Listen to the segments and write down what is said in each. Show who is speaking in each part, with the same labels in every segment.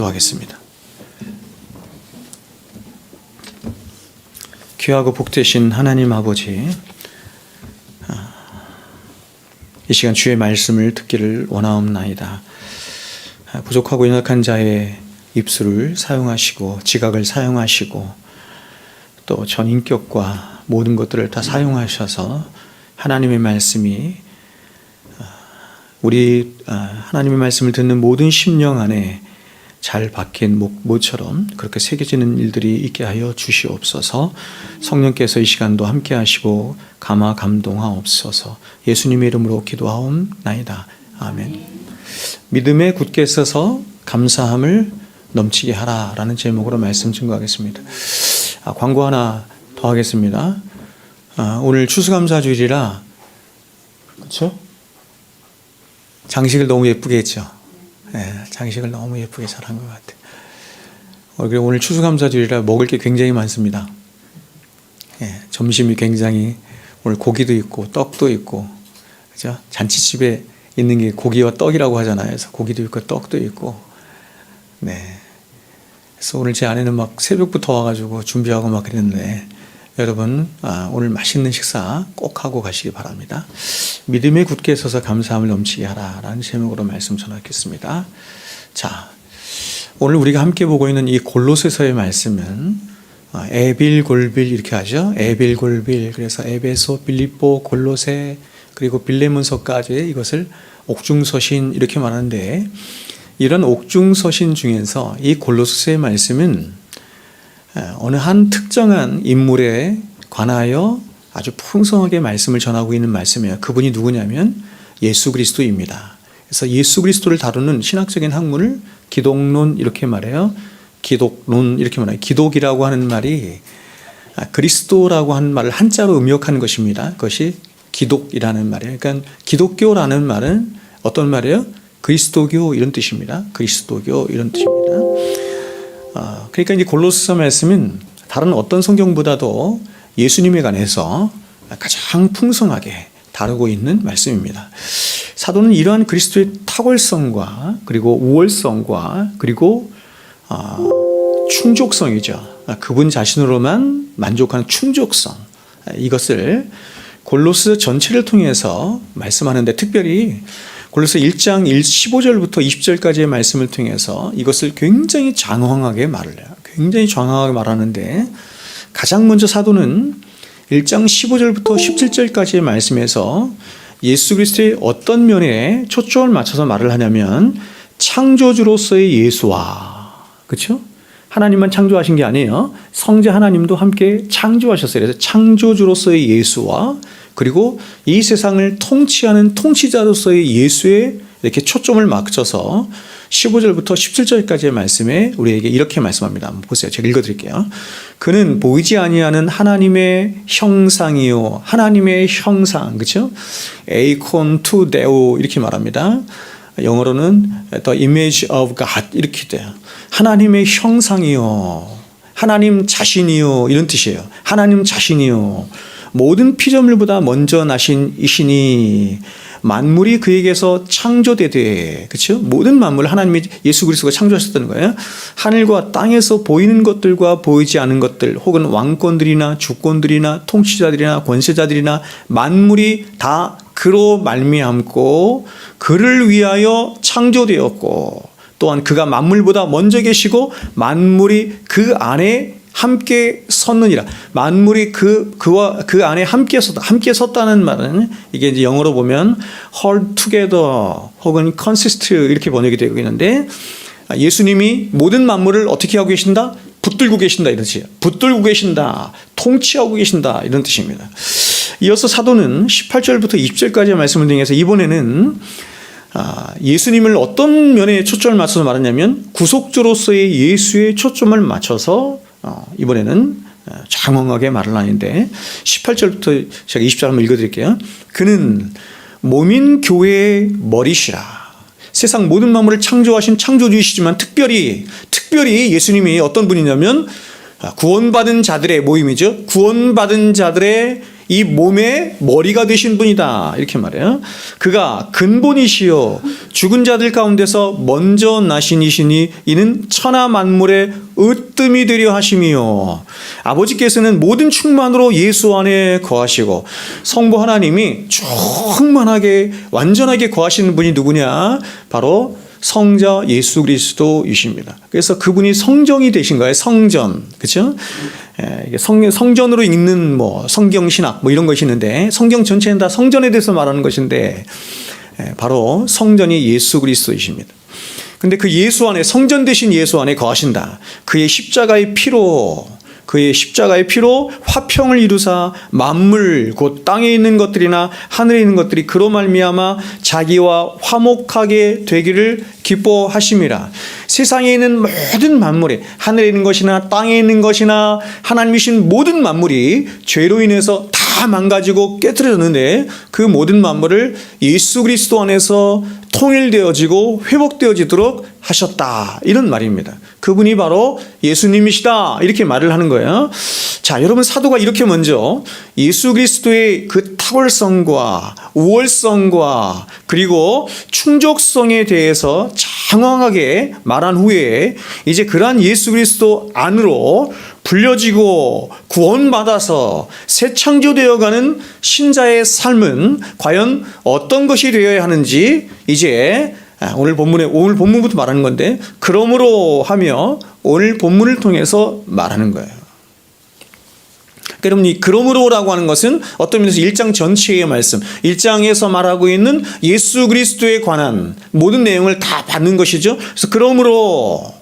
Speaker 1: 기도하겠습니다. 귀하고 복되신 하나님 아버지, 이 시간 주의 말씀을 듣기를 원하옵나이다. 부족하고 연약한 자의 입술을 사용하시고 지각을 사용하시고 또 전 인격과 모든 것들을 다 사용하셔서 하나님의 말씀이 우리 하나님의 말씀을 듣는 모든 심령 안에 잘 박힌 모처럼 그렇게 새겨지는 일들이 있게 하여 주시옵소서. 성령께서 이 시간도 함께 하시고 감화 감동하옵소서. 예수님의 이름으로 기도하옵나이다. 아멘. 믿음에 굳게 서서 감사함을 넘치게 하라라는 제목으로 말씀 증거하겠습니다. 광고 하나 더 하겠습니다. 오늘 추수감사주일이라 그렇죠? 장식을 너무 예쁘게 했죠. 네, 장식을 너무 예쁘게 잘한 것 같아요. 오늘 추수감사주일이라 먹을 게 굉장히 많습니다. 네, 점심이 굉장히 오늘 고기도 있고 떡도 있고, 그죠? 잔치집에 있는 게 고기와 떡이라고 하잖아요. 그래서 고기도 있고 떡도 있고, 네. 그래서 오늘 제 아내는 막 새벽부터 와가지고 준비하고 막 그랬는데, 여러분 오늘 맛있는 식사 꼭 하고 가시기 바랍니다. 믿음에 굳게 서서 감사함을 넘치게 하라라는 제목으로 말씀 전하겠습니다. 자, 오늘 우리가 함께 보고 있는 이 골로새서의 말씀은 에빌골빌 이렇게 하죠. 에빌골빌. 그래서 에베소, 빌립보, 골로새 그리고 빌레몬서까지 이것을 옥중서신 이렇게 말하는데, 이런 옥중서신 중에서 이 골로새서의 말씀은 어느 한 특정한 인물에 관하여 아주 풍성하게 말씀을 전하고 있는 말씀이에요. 그분이 누구냐면 예수 그리스도입니다. 그래서 예수 그리스도를 다루는 신학적인 학문을 기독론 이렇게 말해요. 기독론 이렇게 말해요. 기독이라고 하는 말이 그리스도라고 하는 말을 한자로 음역한 것입니다. 그것이 기독이라는 말이에요. 그러니까 기독교라는 말은 어떤 말이에요? 그리스도교 이런 뜻입니다. 그리스도교 이런 뜻입니다. 그러니까 이제 골로새서 말씀은 다른 어떤 성경보다도 예수님에 관해서 가장 풍성하게 다루고 있는 말씀입니다. 사도는 이러한 그리스도의 탁월성과 그리고 우월성과 그리고 충족성이죠. 그분 자신으로만 만족하는 충족성, 이것을 골로새 전체를 통해서 말씀하는데, 특별히 골로새 1장 15절부터 20절까지의 말씀을 통해서 이것을 굉장히 장황하게 말을 해요. 굉장히 장황하게 말하는데, 가장 먼저 사도는 1장 15절부터 17절까지의 말씀에서 예수 그리스도의 어떤 면에 초점을 맞춰서 말을 하냐면 창조주로서의 예수와, 그렇죠? 하나님만 창조하신 게 아니에요. 성자 하나님도 함께 창조하셨어요. 그래서 창조주로서의 예수와 그리고 이 세상을 통치하는 통치자로서의 예수에 이렇게 초점을 맞춰서 15절부터 17절까지의 말씀에 우리에게 이렇게 말씀합니다. 한번 보세요. 제가 읽어드릴게요. 그는 보이지 아니하는 하나님의 형상이요, 하나님의 형상, 그렇죠? 에이콘 투 데오 이렇게 말합니다. 영어로는 the image of God 이렇게 돼요. 하나님의 형상이요, 하나님 자신이요 이런 뜻이에요. 하나님 자신이요, 모든 피조물보다 먼저 나신 이시니 만물이 그에게서 창조되되, 그렇죠? 모든 만물 하나님이 예수 그리스도가 창조하셨다는 거예요. 하늘과 땅에서 보이는 것들과 보이지 않은 것들, 혹은 왕권들이나 주권들이나 통치자들이나 권세자들이나 만물이 다 그로 말미암고 그를 위하여 창조되었고, 또한 그가 만물보다 먼저 계시고 만물이 그 안에 함께 섰느니라. 만물이 그와 그 안에 함께 섰다는 말은, 이게 이제 영어로 보면 hold together 혹은 consist 이렇게 번역이 되고 있는데, 예수님이 모든 만물을 어떻게 하고 계신다? 붙들고 계신다 이런 뜻이에요. 붙들고 계신다, 통치하고 계신다 이런 뜻입니다. 이어서 사도는 18절부터 20절까지의 말씀을 통해서 이번에는 예수님을 어떤 면에 초점을 맞춰서 말하냐면 구속주로서의 예수에 초점을 맞춰서 이번에는 장황하게 말을 하는데, 18절부터 제가 20절 한번 읽어드릴게요. 그는 몸인 교회의 머리시라. 세상 모든 만물을 창조하신 창조주이시지만 특별히 예수님이 어떤 분이냐면 구원받은 자들의 모임이죠. 구원받은 자들의 이 몸의 머리가 되신 분이다. 이렇게 말해요. 그가 근본이시요 죽은 자들 가운데서 먼저 나신 이시니 이는 천하 만물의 으뜸이 되려 하심이요. 아버지께서는 모든 충만으로 예수 안에 거하시고 성부 하나님이 충만하게 완전하게 거하시는 분이 누구냐? 바로 성자 예수 그리스도이십니다. 그래서 그분이 성정이 되신 거예요. 성전. 그렇죠? 성전으로 읽는 성경 신학 이런 것이 있는데 성경 전체는 다 성전에 대해서 말하는 것인데 바로 성전이 예수 그리스도이십니다. 근데 그 예수 안에 성전 되신 예수 안에 거하신다. 그의 십자가의 피로 화평을 이루사 만물 곧 땅에 있는 것들이나 하늘에 있는 것들이 그로 말미암아 자기와 화목하게 되기를 기뻐하심이라. 세상에 있는 모든 만물이 하늘에 있는 것이나 땅에 있는 것이나 하나님이신 모든 만물이 죄로 인해서 다 망가지고 깨트려졌는데 그 모든 만물을 예수 그리스도 안에서 통일되어지고 회복되어지도록 하셨다. 이런 말입니다. 그분이 바로 예수님이시다. 이렇게 말을 하는 거예요. 자, 여러분 사도가 이렇게 먼저 예수 그리스도의 그 탁월성과 우월성과 그리고 충족성에 대해서 장황하게 말한 후에 이제 그러한 예수 그리스도 안으로 불려지고 구원받아서 새 창조되어가는 신자의 삶은 과연 어떤 것이 되어야 하는지 이제 오늘 본문부터 말하는 건데 그러므로 하며 오늘 본문을 통해서 말하는 거예요. 여러분 이 그러므로라고 하는 것은 어떤 면에서 1장 전체의 말씀 1장에서 말하고 있는 예수 그리스도에 관한 모든 내용을 다 받는 것이죠. 그래서 그러므로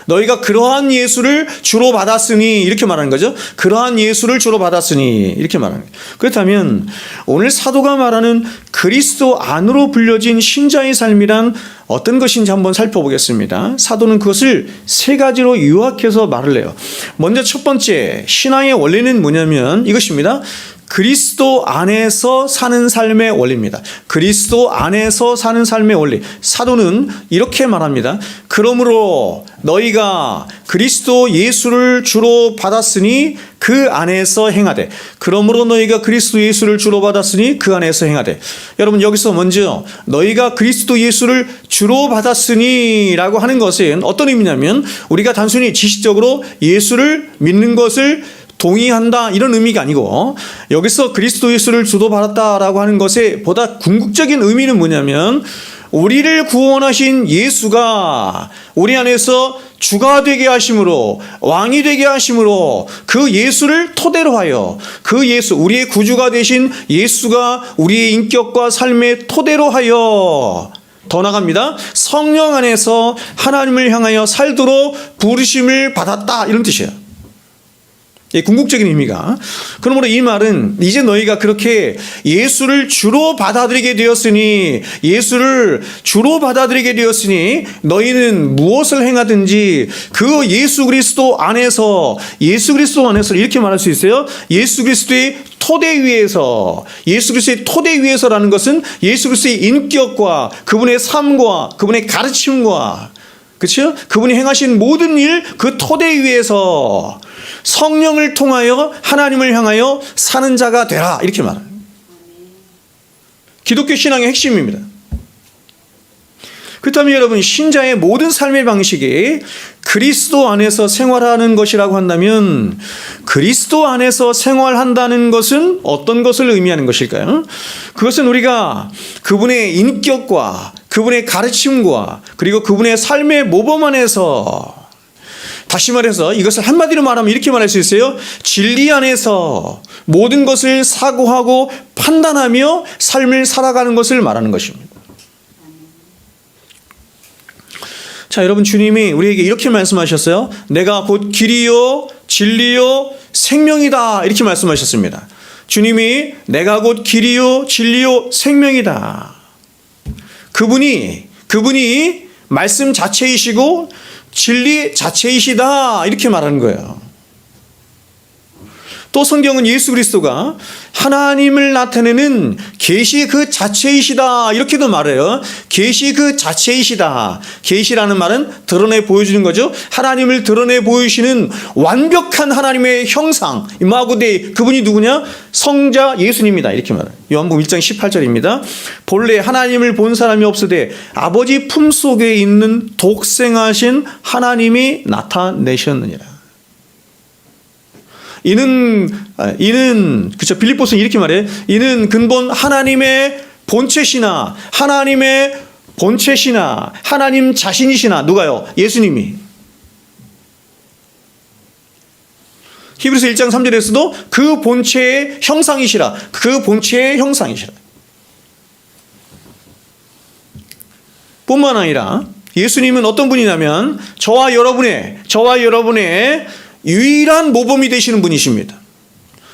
Speaker 1: 너희가 그러한 예수를 주로 받았으니 이렇게 말하는 거죠. 그러한 예수를 주로 받았으니 이렇게 말하는 거예요. 그렇다면 오늘 사도가 말하는 그리스도 안으로 불려진 신자의 삶이란 어떤 것인지 한번 살펴보겠습니다. 사도는 그것을 세 가지로 요약해서 말을 해요. 먼저 첫 번째 신앙의 원리는 뭐냐면 이것입니다. 그리스도 안에서 사는 삶의 원리입니다. 그리스도 안에서 사는 삶의 원리. 사도는 이렇게 말합니다. 그러므로 너희가 그리스도 예수를 주로 받았으니 그 안에서 행하되. 그러므로 너희가 그리스도 예수를 주로 받았으니 그 안에서 행하되. 여러분 여기서 먼저 너희가 그리스도 예수를 주로 받았으니 라고 하는 것은 어떤 의미냐면 우리가 단순히 지식적으로 예수를 믿는 것을 동의한다 이런 의미가 아니고 여기서 그리스도 예수를 주로 받았다라고 하는 것의 보다 궁극적인 의미는 뭐냐면 우리를 구원하신 예수가 우리 안에서 주가 되게 하심으로 왕이 되게 하심으로 그 예수를 토대로 하여 그 예수 우리의 구주가 되신 예수가 우리의 인격과 삶의 토대로 하여 더 나갑니다. 성령 안에서 하나님을 향하여 살도록 부르심을 받았다 이런 뜻이에요. 궁극적인 의미가. 그러므로 이 말은 이제 너희가 그렇게 예수를 주로 받아들이게 되었으니 너희는 무엇을 행하든지 그 예수 그리스도 안에서 이렇게 말할 수 있어요. 예수 그리스도의 토대 위에서라는 것은 예수 그리스도의 인격과 그분의 삶과 그분의 가르침과 그렇죠? 그분이 행하신 모든 일 그 토대 위에서 성령을 통하여 하나님을 향하여 사는 자가 되라 이렇게 말합니다. 기독교 신앙의 핵심입니다. 그렇다면 여러분 신자의 모든 삶의 방식이 그리스도 안에서 생활하는 것이라고 한다면 그리스도 안에서 생활한다는 것은 어떤 것을 의미하는 것일까요? 그것은 우리가 그분의 인격과 그분의 가르침과 그리고 그분의 삶의 모범 안에서 다시 말해서 이것을 한마디로 말하면 이렇게 말할 수 있어요. 진리 안에서 모든 것을 사고하고 판단하며 삶을 살아가는 것을 말하는 것입니다. 자, 여러분 주님이 우리에게 이렇게 말씀하셨어요. 내가 곧 길이요 진리요 생명이다 이렇게 말씀하셨습니다. 주님이 내가 곧 길이요 진리요 생명이다. 그분이 말씀 자체이시고 진리 자체이시다 이렇게 말하는 거예요. 또 성경은 예수 그리스도가 하나님을 나타내는 계시 그 자체이시다 이렇게도 말해요. 계시 그 자체이시다. 계시라는 말은 드러내 보여주는 거죠. 하나님을 드러내 보이시는 완벽한 하나님의 형상 이마고데 그분이 누구냐? 성자 예수님이다 이렇게 말해요. 요한복음 1장 18절입니다. 본래 하나님을 본 사람이 없으되 아버지 품속에 있는 독생하신 하나님이 나타내셨느니라. 이는 그쵸 빌립보서는 이렇게 말해. 이는 근본 하나님의 본체시나 하나님의 본체시나 하나님 자신이시나 누가요? 예수님이. 히브리서 1장 3절에서도 그 본체의 형상이시라. 그 본체의 형상이시라. 뿐만 아니라 예수님은 어떤 분이냐면 저와 여러분의 유일한 모범이 되시는 분이십니다.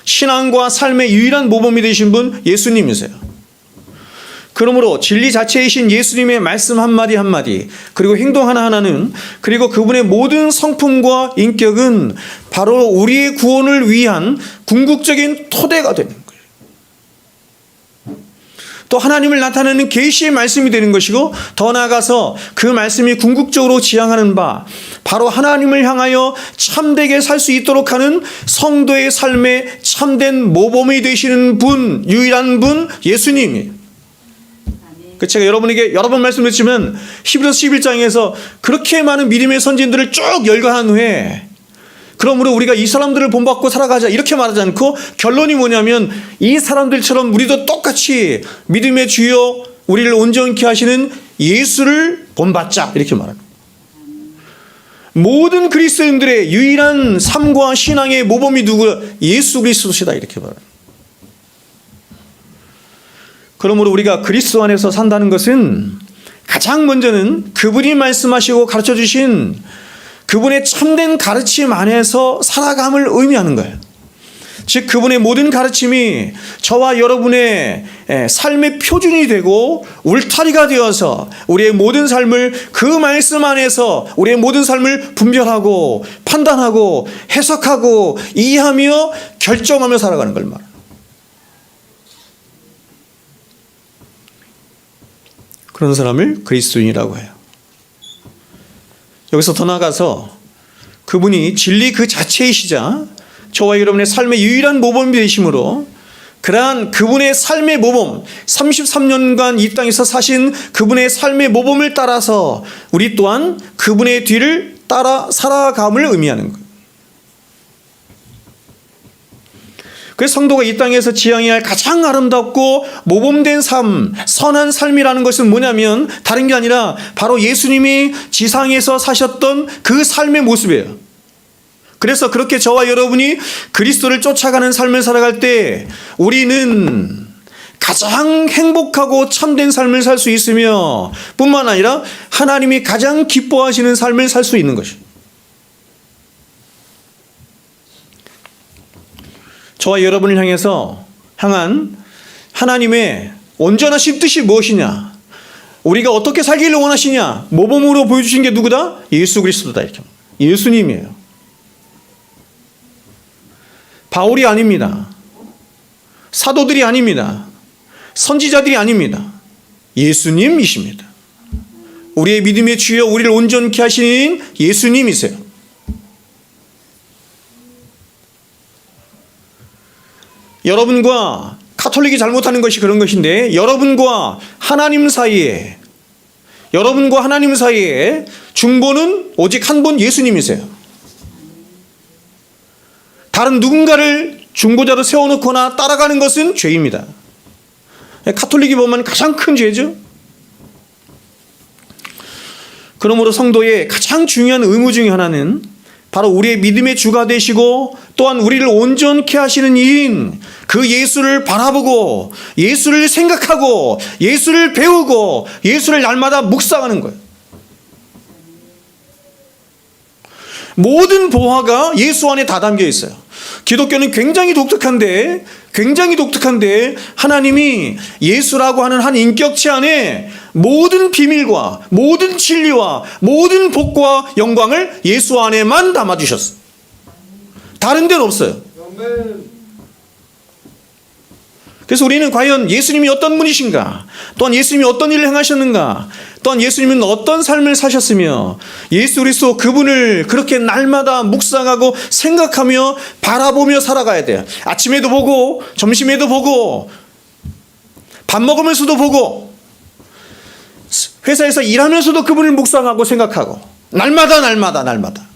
Speaker 1: 신앙과 삶의 유일한 모범이 되신 분 예수님이세요. 그러므로 진리 자체이신 예수님의 말씀 한마디 한마디 그리고 행동 하나하나는 그리고 그분의 모든 성품과 인격은 바로 우리의 구원을 위한 궁극적인 토대가 되는 거예요. 또 하나님을 나타내는 계시의 말씀이 되는 것이고 더 나아가서 그 말씀이 궁극적으로 지향하는 바 바로 하나님을 향하여 참되게 살 수 있도록 하는 성도의 삶에 참된 모범이 되시는 분, 유일한 분 예수님이에요. 제가 여러분에게 여러 번 말씀드렸지만 히브리서 11장에서 그렇게 많은 믿음의 선진들을 쭉 열거한 후에 그러므로 우리가 이 사람들을 본받고 살아가자 이렇게 말하지 않고 결론이 뭐냐면 이 사람들처럼 우리도 똑같이 믿음의 주여 우리를 온전케 하시는 예수를 본받자 이렇게 말합니다. 모든 그리스도인들의 유일한 삶과 신앙의 모범이 누구야? 예수 그리스도시다 이렇게 말합니다. 그러므로 우리가 그리스도 안에서 산다는 것은 가장 먼저는 그분이 말씀하시고 가르쳐 주신 그분의 참된 가르침 안에서 살아감을 의미하는 거예요. 즉 그분의 모든 가르침이 저와 여러분의 삶의 표준이 되고 울타리가 되어서 우리의 모든 삶을 그 말씀 안에서 우리의 모든 삶을 분별하고 판단하고 해석하고 이해하며 결정하며 살아가는 걸 말합니다. 그런 사람을 그리스도인이라고 해요. 여기서 더 나아가서 그분이 진리 그 자체이시자 저와 여러분의 삶의 유일한 모범이 되심으로 그러한 그분의 삶의 모범 33년간 이 땅에서 사신 그분의 삶의 모범을 따라서 우리 또한 그분의 뒤를 따라 살아감을 의미하는 거예요. 그래서 성도가 이 땅에서 지향해야 할 가장 아름답고 모범된 삶, 선한 삶이라는 것은 뭐냐면 다른 게 아니라 바로 예수님이 지상에서 사셨던 그 삶의 모습이에요. 그래서 그렇게 저와 여러분이 그리스도를 쫓아가는 삶을 살아갈 때 우리는 가장 행복하고 참된 삶을 살 수 있으며 뿐만 아니라 하나님이 가장 기뻐하시는 삶을 살 수 있는 것이에요. 저와 여러분을 향한 하나님의 온전하신 뜻이 무엇이냐? 우리가 어떻게 살기를 원하시냐? 모범으로 보여주신 게 누구다? 예수 그리스도다. 이렇게 예수님이에요. 바울이 아닙니다. 사도들이 아닙니다. 선지자들이 아닙니다. 예수님이십니다. 우리의 믿음의 주여 우리를 온전케 하시는 예수님이세요. 여러분과 가톨릭이 잘못하는 것이 그런 것인데 여러분과 하나님 사이에 중보는 오직 한 분 예수님이세요. 다른 누군가를 중보자로 세워놓거나 따라가는 것은 죄입니다. 가톨릭이 보면 가장 큰 죄죠. 그러므로 성도의 가장 중요한 의무 중에 하나는 바로 우리의 믿음의 주가 되시고 또한 우리를 온전케 하시는 이인 그 예수를 바라보고 예수를 생각하고 예수를 배우고 예수를 날마다 묵상하는 거예요. 모든 보화가 예수 안에 다 담겨 있어요. 기독교는 굉장히 독특한데 하나님이 예수라고 하는 한 인격체 안에 모든 비밀과 모든 진리와 모든 복과 영광을 예수 안에만 담아주셨어요. 다른 데는 없어요. 그래서 우리는 과연 예수님이 어떤 분이신가, 또한 예수님이 어떤 일을 행하셨는가, 또한 예수님은 어떤 삶을 사셨으며 예수 그리스도 그분을 그렇게 날마다 묵상하고 생각하며 바라보며 살아가야 돼요. 아침에도 보고 점심에도 보고 밥 먹으면서도 보고 회사에서 일하면서도 그분을 묵상하고 생각하고 날마다.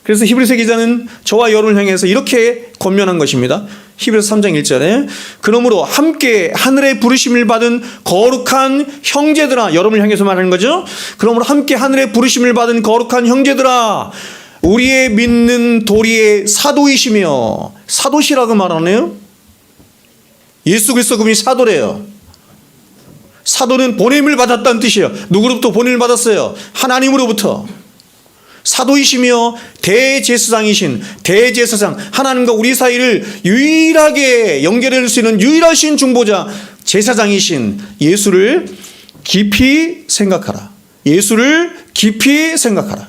Speaker 1: 그래서 히브리서 기자는 저와 여러분을 향해서 이렇게 권면한 것입니다. 히브리서 3장 1절에 그러므로 함께 하늘의 부르심을 받은 거룩한 형제들아, 여러분을 향해서 말하는 거죠. 그러므로 함께 하늘의 부르심을 받은 거룩한 형제들아, 우리의 믿는 도리의 사도이시며, 사도시라고 말하네요. 예수 그리스도 그분이 사도래요. 사도는 보냄을 받았다는 뜻이에요. 누구로부터 보냄을 받았어요? 하나님으로부터. 사도이시며 대제사장이신 대제사장, 하나님과 우리 사이를 유일하게 연결할 수 있는 유일하신 중보자 제사장이신 예수를 깊이 생각하라. 예수를 깊이 생각하라.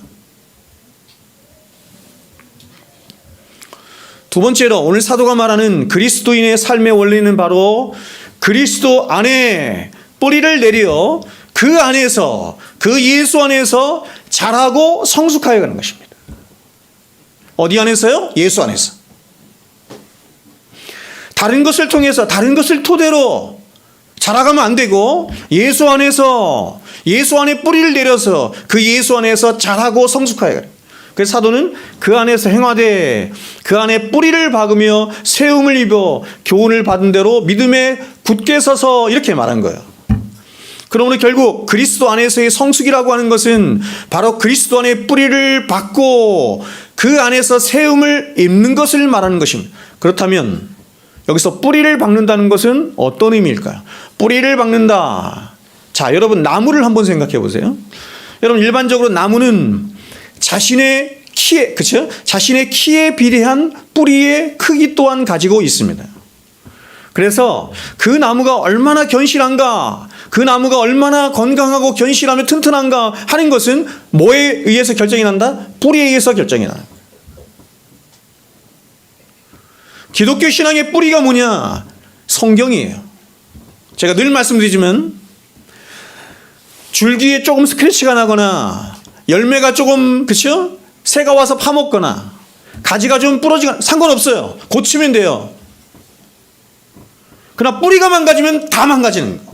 Speaker 1: 두 번째로 오늘 사도가 말하는 그리스도인의 삶의 원리는 바로 그리스도 안에 뿌리를 내려 그 안에서, 그 예수 안에서 자라고 성숙하여 가는 것입니다. 어디 안에서요? 예수 안에서. 다른 것을 통해서, 다른 것을 토대로 자라가면 안 되고 예수 안에서, 예수 안에 뿌리를 내려서 그 예수 안에서 자라고 성숙하여 가는. 그래서 사도는 그 안에서 행하되 그 안에 뿌리를 박으며 세움을 입어 교훈을 받은 대로 믿음에 굳게 서서, 이렇게 말한 거예요. 그러므로 결국 그리스도 안에서의 성숙이라고 하는 것은 바로 그리스도 안에 뿌리를 박고 그 안에서 세움을 입는 것을 말하는 것입니다. 그렇다면 여기서 뿌리를 박는다는 것은 어떤 의미일까요? 뿌리를 박는다. 자, 여러분 나무를 한번 생각해 보세요. 여러분 일반적으로 나무는 자신의 키에, 그렇죠? 자신의 키에 비례한 뿌리의 크기 또한 가지고 있습니다. 그래서 그 나무가 얼마나 견실한가, 그 나무가 얼마나 건강하고 견실하며 튼튼한가 하는 것은 뭐에 의해서 결정이 난다? 뿌리에 의해서 결정이 나요. 기독교 신앙의 뿌리가 뭐냐? 성경이에요. 제가 늘 말씀드리지만 줄기에 조금 스크래치가 나거나 열매가 조금, 그렇죠? 새가 와서 파먹거나 가지가 좀 부러지거나 상관없어요. 고치면 돼요. 그러나 뿌리가 망가지면 다 망가지는 거예요.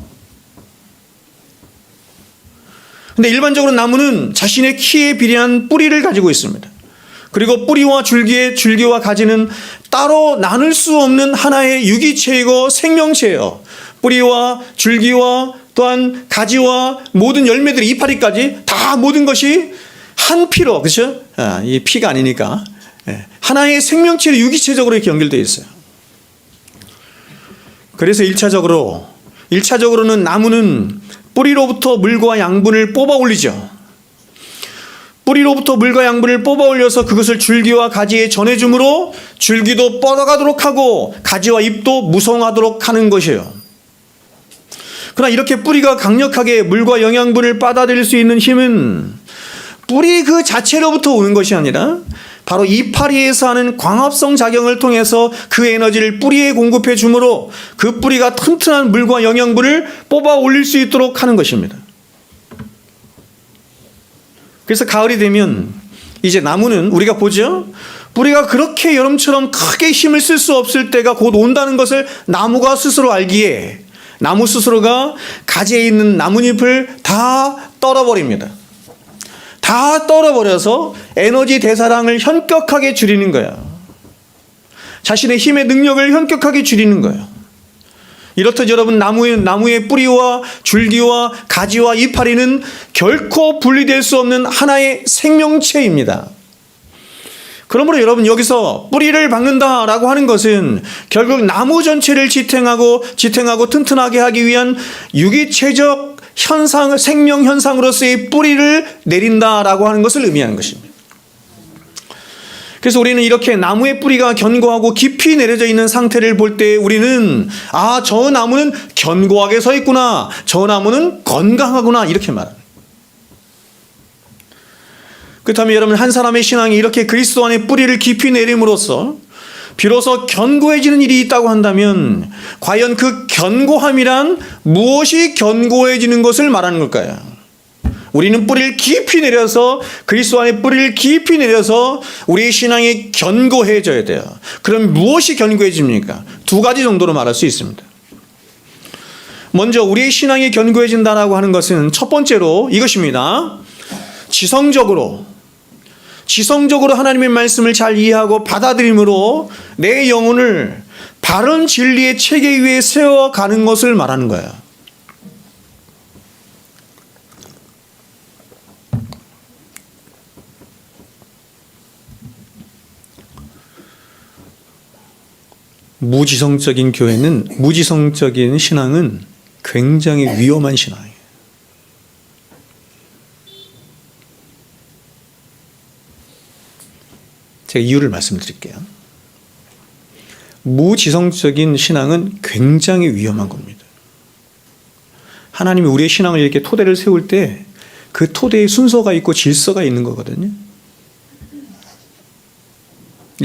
Speaker 1: 근데 일반적으로 나무는 자신의 키에 비례한 뿌리를 가지고 있습니다. 그리고 뿌리와 줄기와 가지는 따로 나눌 수 없는 하나의 유기체이고 생명체예요. 뿌리와 줄기와 또한 가지와 모든 열매들, 이파리까지 다 모든 것이 한 피로, 그렇죠? 이 피가 아니니까 하나의 생명체로 유기체적으로 이렇게 연결되어 있어요. 그래서 1차적으로는 나무는 뿌리로부터 물과 양분을 뽑아 올리죠. 뿌리로부터 물과 양분을 뽑아 올려서 그것을 줄기와 가지에 전해주므로 줄기도 뻗어가도록 하고 가지와 잎도 무성하도록 하는 것이에요. 그러나 이렇게 뿌리가 강력하게 물과 영양분을 받아들일 수 있는 힘은 뿌리 그 자체로부터 오는 것이 아니라 바로 이파리에서 하는 광합성 작용을 통해서 그 에너지를 뿌리에 공급해 주므로 그 뿌리가 튼튼한 물과 영양분을 뽑아 올릴 수 있도록 하는 것입니다. 그래서 가을이 되면 이제 나무는 우리가 보죠. 뿌리가 그렇게 여름처럼 크게 힘을 쓸 수 없을 때가 곧 온다는 것을 나무가 스스로 알기에 나무 스스로가 가지에 있는 나뭇잎을 다 떨어버립니다. 다 떨어버려서 에너지 대사량을 현격하게 줄이는 거예요. 자신의 힘의 능력을 현격하게 줄이는 거예요. 이렇듯 여러분 나무의 뿌리와 줄기와 가지와 이파리는 결코 분리될 수 없는 하나의 생명체입니다. 그러므로 여러분 여기서 뿌리를 박는다라고 하는 것은 결국 나무 전체를 지탱하고 튼튼하게 하기 위한 유기체적 현상, 생명 현상으로서의 뿌리를 내린다라고 하는 것을 의미하는 것입니다. 그래서 우리는 이렇게 나무의 뿌리가 견고하고 깊이 내려져 있는 상태를 볼 때 우리는 저 나무는 견고하게 서 있구나, 저 나무는 건강하구나, 이렇게 말합니다. 그렇다면 여러분 한 사람의 신앙이 이렇게 그리스도 안에 뿌리를 깊이 내림으로써 비로소 견고해지는 일이 있다고 한다면 과연 그 견고함이란 무엇이 견고해지는 것을 말하는 걸까요? 우리는 뿌리를 깊이 내려서 그리스도 안에 뿌리를 깊이 내려서 우리의 신앙이 견고해져야 돼요. 그럼 무엇이 견고해집니까? 두 가지 정도로 말할 수 있습니다. 먼저 우리의 신앙이 견고해진다라고 하는 것은 첫 번째로 이것입니다. 지성적으로 하나님의 말씀을 잘 이해하고 받아들임으로 내 영혼을 바른 진리의 체계 위에 세워가는 것을 말하는 거예요. 무지성적인 신앙은 굉장히 위험한 신앙이에요. 제가 이유를 말씀드릴게요. 무지성적인 신앙은 굉장히 위험한 겁니다. 하나님이 우리의 신앙을 이렇게 토대를 세울 때 그 토대에 순서가 있고 질서가 있는 거거든요.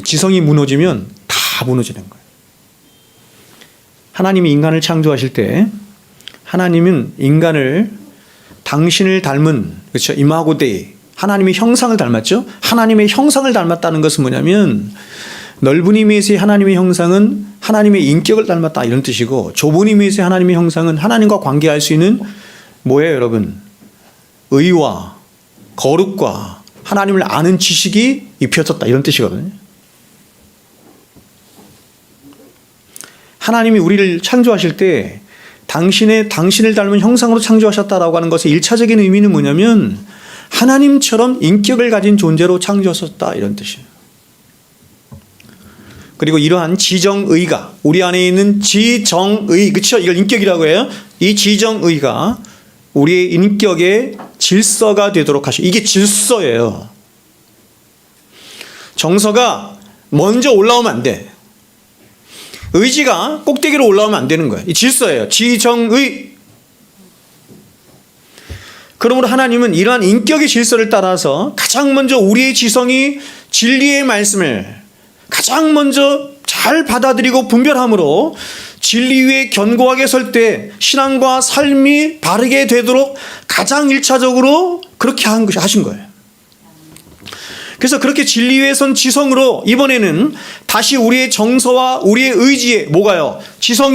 Speaker 1: 지성이 무너지면 다 무너지는 거예요. 하나님이 인간을 창조하실 때 하나님은 인간을 당신을 닮은, 그렇죠, 이마고 데이, 하나님의 형상을 닮았죠. 하나님의 형상을 닮았다는 것은 뭐냐면 넓은 의미에서의 하나님의 형상은 하나님의 인격을 닮았다 이런 뜻이고, 좁은 의미에서의 하나님의 형상은 하나님과 관계할 수 있는 뭐예요 여러분? 의와 거룩과 하나님을 아는 지식이 입혀졌다 이런 뜻이거든요. 하나님이 우리를 창조하실 때 당신을 닮은 형상으로 창조하셨다라고 하는 것의 1차적인 의미는 뭐냐면 하나님처럼 인격을 가진 존재로 창조하셨다 이런 뜻이에요. 그리고 이러한 지정의가, 우리 안에 있는 지정의, 그렇죠? 이걸 인격이라고 해요. 이 지정의가 우리의 인격의 질서가 되도록 하시고, 이게 질서예요. 정서가 먼저 올라오면 안 돼. 의지가 꼭대기로 올라오면 안 되는 거예요. 이 질서예요. 지정의. 그러므로 하나님은 이러한 인격의 질서를 따라서 가장 먼저 우리의 지성이 진리의 말씀을 가장 먼저 잘 받아들이고 분별함으로 진리 위에 견고하게 설 때 신앙과 삶이 바르게 되도록 가장 1차적으로 그렇게 하신 거예요. 그래서 그렇게 진리 위에 선 지성으로 이번에는 다시 우리의 정서와 우리의 의지에 뭐가요? 지성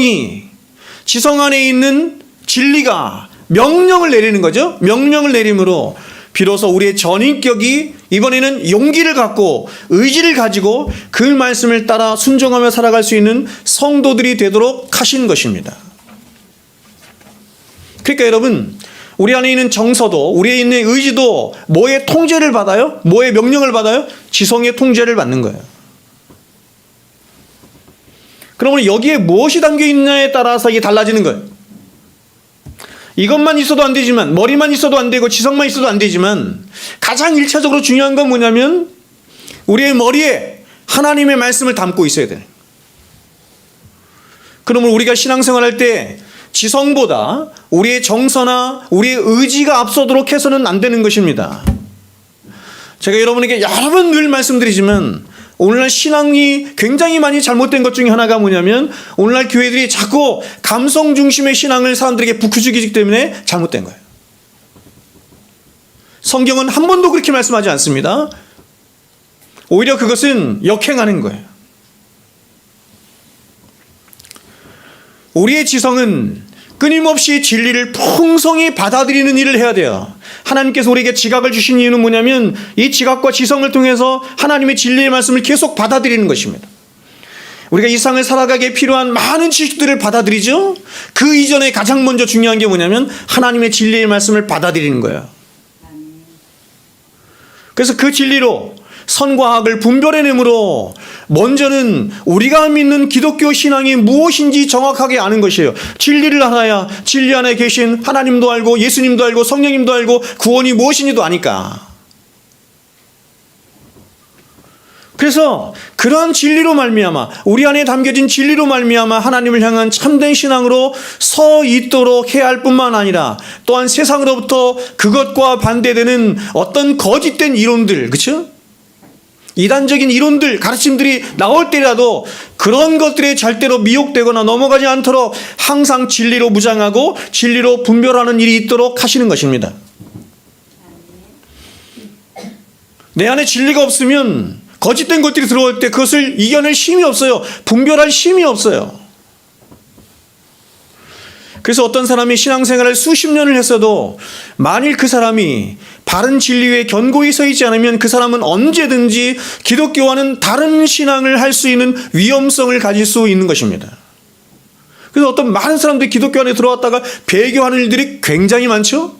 Speaker 1: 안에 있는 진리가 명령을 내리는 거죠. 명령을 내림으로 비로소 우리의 전인격이 이번에는 용기를 갖고 의지를 가지고 그 말씀을 따라 순종하며 살아갈 수 있는 성도들이 되도록 하신 것입니다. 그러니까 여러분, 우리 안에 있는 정서도 우리에 있는 의지도 뭐의 통제를 받아요? 뭐의 명령을 받아요? 지성의 통제를 받는 거예요. 그러면 여기에 무엇이 담겨 있냐에 따라서 이게 달라지는 거예요. 이것만 있어도 안 되지만, 머리만 있어도 안 되고 지성만 있어도 안 되지만, 가장 1차적으로 중요한 건 뭐냐면 우리의 머리에 하나님의 말씀을 담고 있어야 돼요. 그러면 우리가 신앙생활할 때 지성보다 우리의 정서나 우리의 의지가 앞서도록 해서는 안 되는 것입니다. 제가 여러분에게 여러 번 늘 말씀드리지만 오늘날 신앙이 굉장히 많이 잘못된 것 중에 하나가 뭐냐면 오늘날 교회들이 자꾸 감성 중심의 신앙을 사람들에게 부추기기 때문에 잘못된 거예요. 성경은 한 번도 그렇게 말씀하지 않습니다. 오히려 그것은 역행하는 거예요. 우리의 지성은 끊임없이 진리를 풍성히 받아들이는 일을 해야 돼요. 하나님께서 우리에게 지각을 주신 이유는 뭐냐면 이 지각과 지성을 통해서 하나님의 진리의 말씀을 계속 받아들이는 것입니다. 우리가 이 세상을 살아가기에 필요한 많은 지식들을 받아들이죠. 그 이전에 가장 먼저 중요한 게 뭐냐면 하나님의 진리의 말씀을 받아들이는 거예요. 그래서 그 진리로 선과 악을 분별해내므로 먼저는 우리가 믿는 기독교 신앙이 무엇인지 정확하게 아는 것이에요. 진리를 알아야 진리 안에 계신 하나님도 알고 예수님도 알고 성령님도 알고 구원이 무엇인지도 아니까. 그래서 그러한 진리로 말미암아 우리 안에 담겨진 진리로 말미암아 하나님을 향한 참된 신앙으로 서 있도록 해야 할 뿐만 아니라 또한 세상으로부터 그것과 반대되는 어떤 거짓된 이론들, 그렇죠? 이단적인 이론들, 가르침들이 나올 때라도 그런 것들에 절대로 미혹되거나 넘어가지 않도록 항상 진리로 무장하고 진리로 분별하는 일이 있도록 하시는 것입니다. 내 안에 진리가 없으면 거짓된 것들이 들어올 때 그것을 이겨낼 힘이 없어요. 분별할 힘이 없어요. 그래서 어떤 사람이 신앙생활을 수십 년을 했어도 만일 그 사람이 바른 진리 위에 견고히 서 있지 않으면 그 사람은 언제든지 기독교와는 다른 신앙을 할 수 있는 위험성을 가질 수 있는 것입니다. 그래서 어떤 많은 사람들이 기독교 안에 들어왔다가 배교하는 일들이 굉장히 많죠.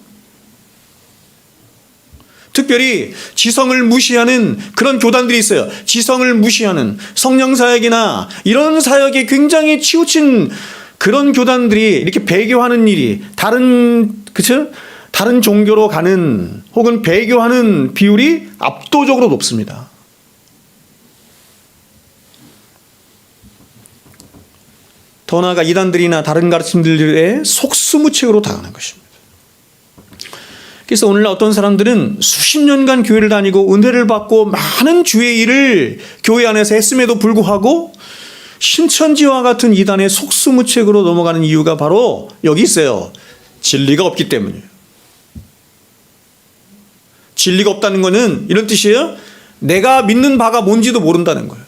Speaker 1: 특별히 지성을 무시하는 그런 교단들이 있어요. 지성을 무시하는 성령 사역이나 이런 사역에 굉장히 치우친 그런 교단들이 이렇게 배교하는 일이 다른 종교로 가는 혹은 배교하는 비율이 압도적으로 높습니다. 더 나아가 이단들이나 다른 가르침들에 속수무책으로 당하는 것입니다. 그래서 오늘날 어떤 사람들은 수십 년간 교회를 다니고 은혜를 받고 많은 주의 일을 교회 안에서 했음에도 불구하고 신천지와 같은 이단의 속수무책으로 넘어가는 이유가 바로 여기 있어요. 진리가 없기 때문이에요. 진리가 없다는 것은 이런 뜻이에요. 내가 믿는 바가 뭔지도 모른다는 거예요.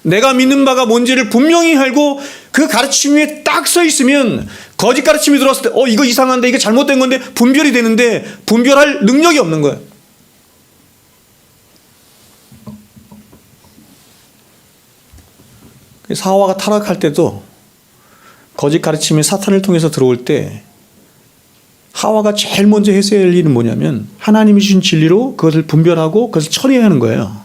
Speaker 1: 내가 믿는 바가 뭔지를 분명히 알고 그 가르침 위에 딱 서 있으면 거짓 가르침이 들어왔을 때 이거 이상한데 이거 잘못된 건데 분별이 되는데 분별할 능력이 없는 거예요. 하와가 타락할 때도 거짓 가르침이 사탄을 통해서 들어올 때 하와가 제일 먼저 했어야 할 일은 뭐냐면 하나님이 주신 진리로 그것을 분별하고 그것을 처리해야 하는 거예요.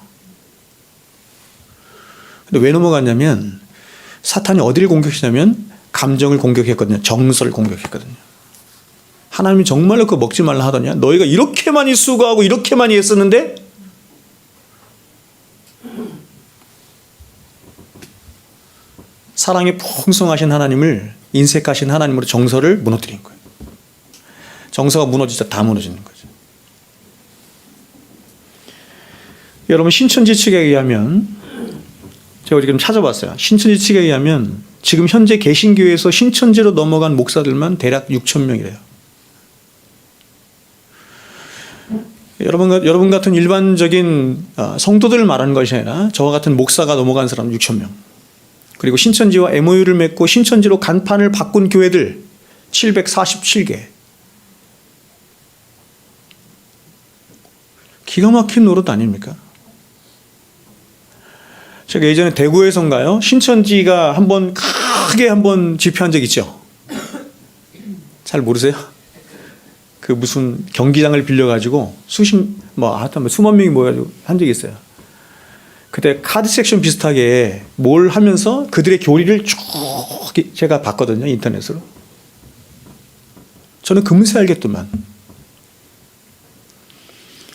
Speaker 1: 근데 왜 넘어갔냐면 사탄이 어디를 공격했냐면 감정을 공격했거든요. 정서를 공격했거든요. 하나님이 정말로 그거 먹지 말라 하더냐? 너희가 이렇게 많이 수고하고 이렇게 많이 했었는데 사랑이 풍성하신 하나님을 인색하신 하나님으로 정서를 무너뜨린 거예요. 정서가 무너지자 다 무너지는 거죠. 여러분 신천지 측에 의하면 제가 지금 찾아봤어요. 신천지 측에 의하면 지금 현재 개신교에서 신천지로 넘어간 목사들만 대략 6천 명이래요. 여러분 같은 일반적인 성도들을 말하는 것이 아니라 저와 같은 목사가 넘어간 사람 6천 명. 그리고 신천지와 MOU를 맺고 신천지로 간판을 바꾼 교회들 747개. 기가 막힌 노릇 아닙니까? 제가 예전에 대구에선가요? 신천지가 크게 한번 집회한 적 있죠? 잘 모르세요? 그 무슨 경기장을 빌려가지고 수만 명이 모여가지고 한 적이 있어요. 그때 카드 섹션 비슷하게 뭘 하면서 그들의 교리를 쭉 제가 봤거든요. 인터넷으로. 저는 금세 알겠더만.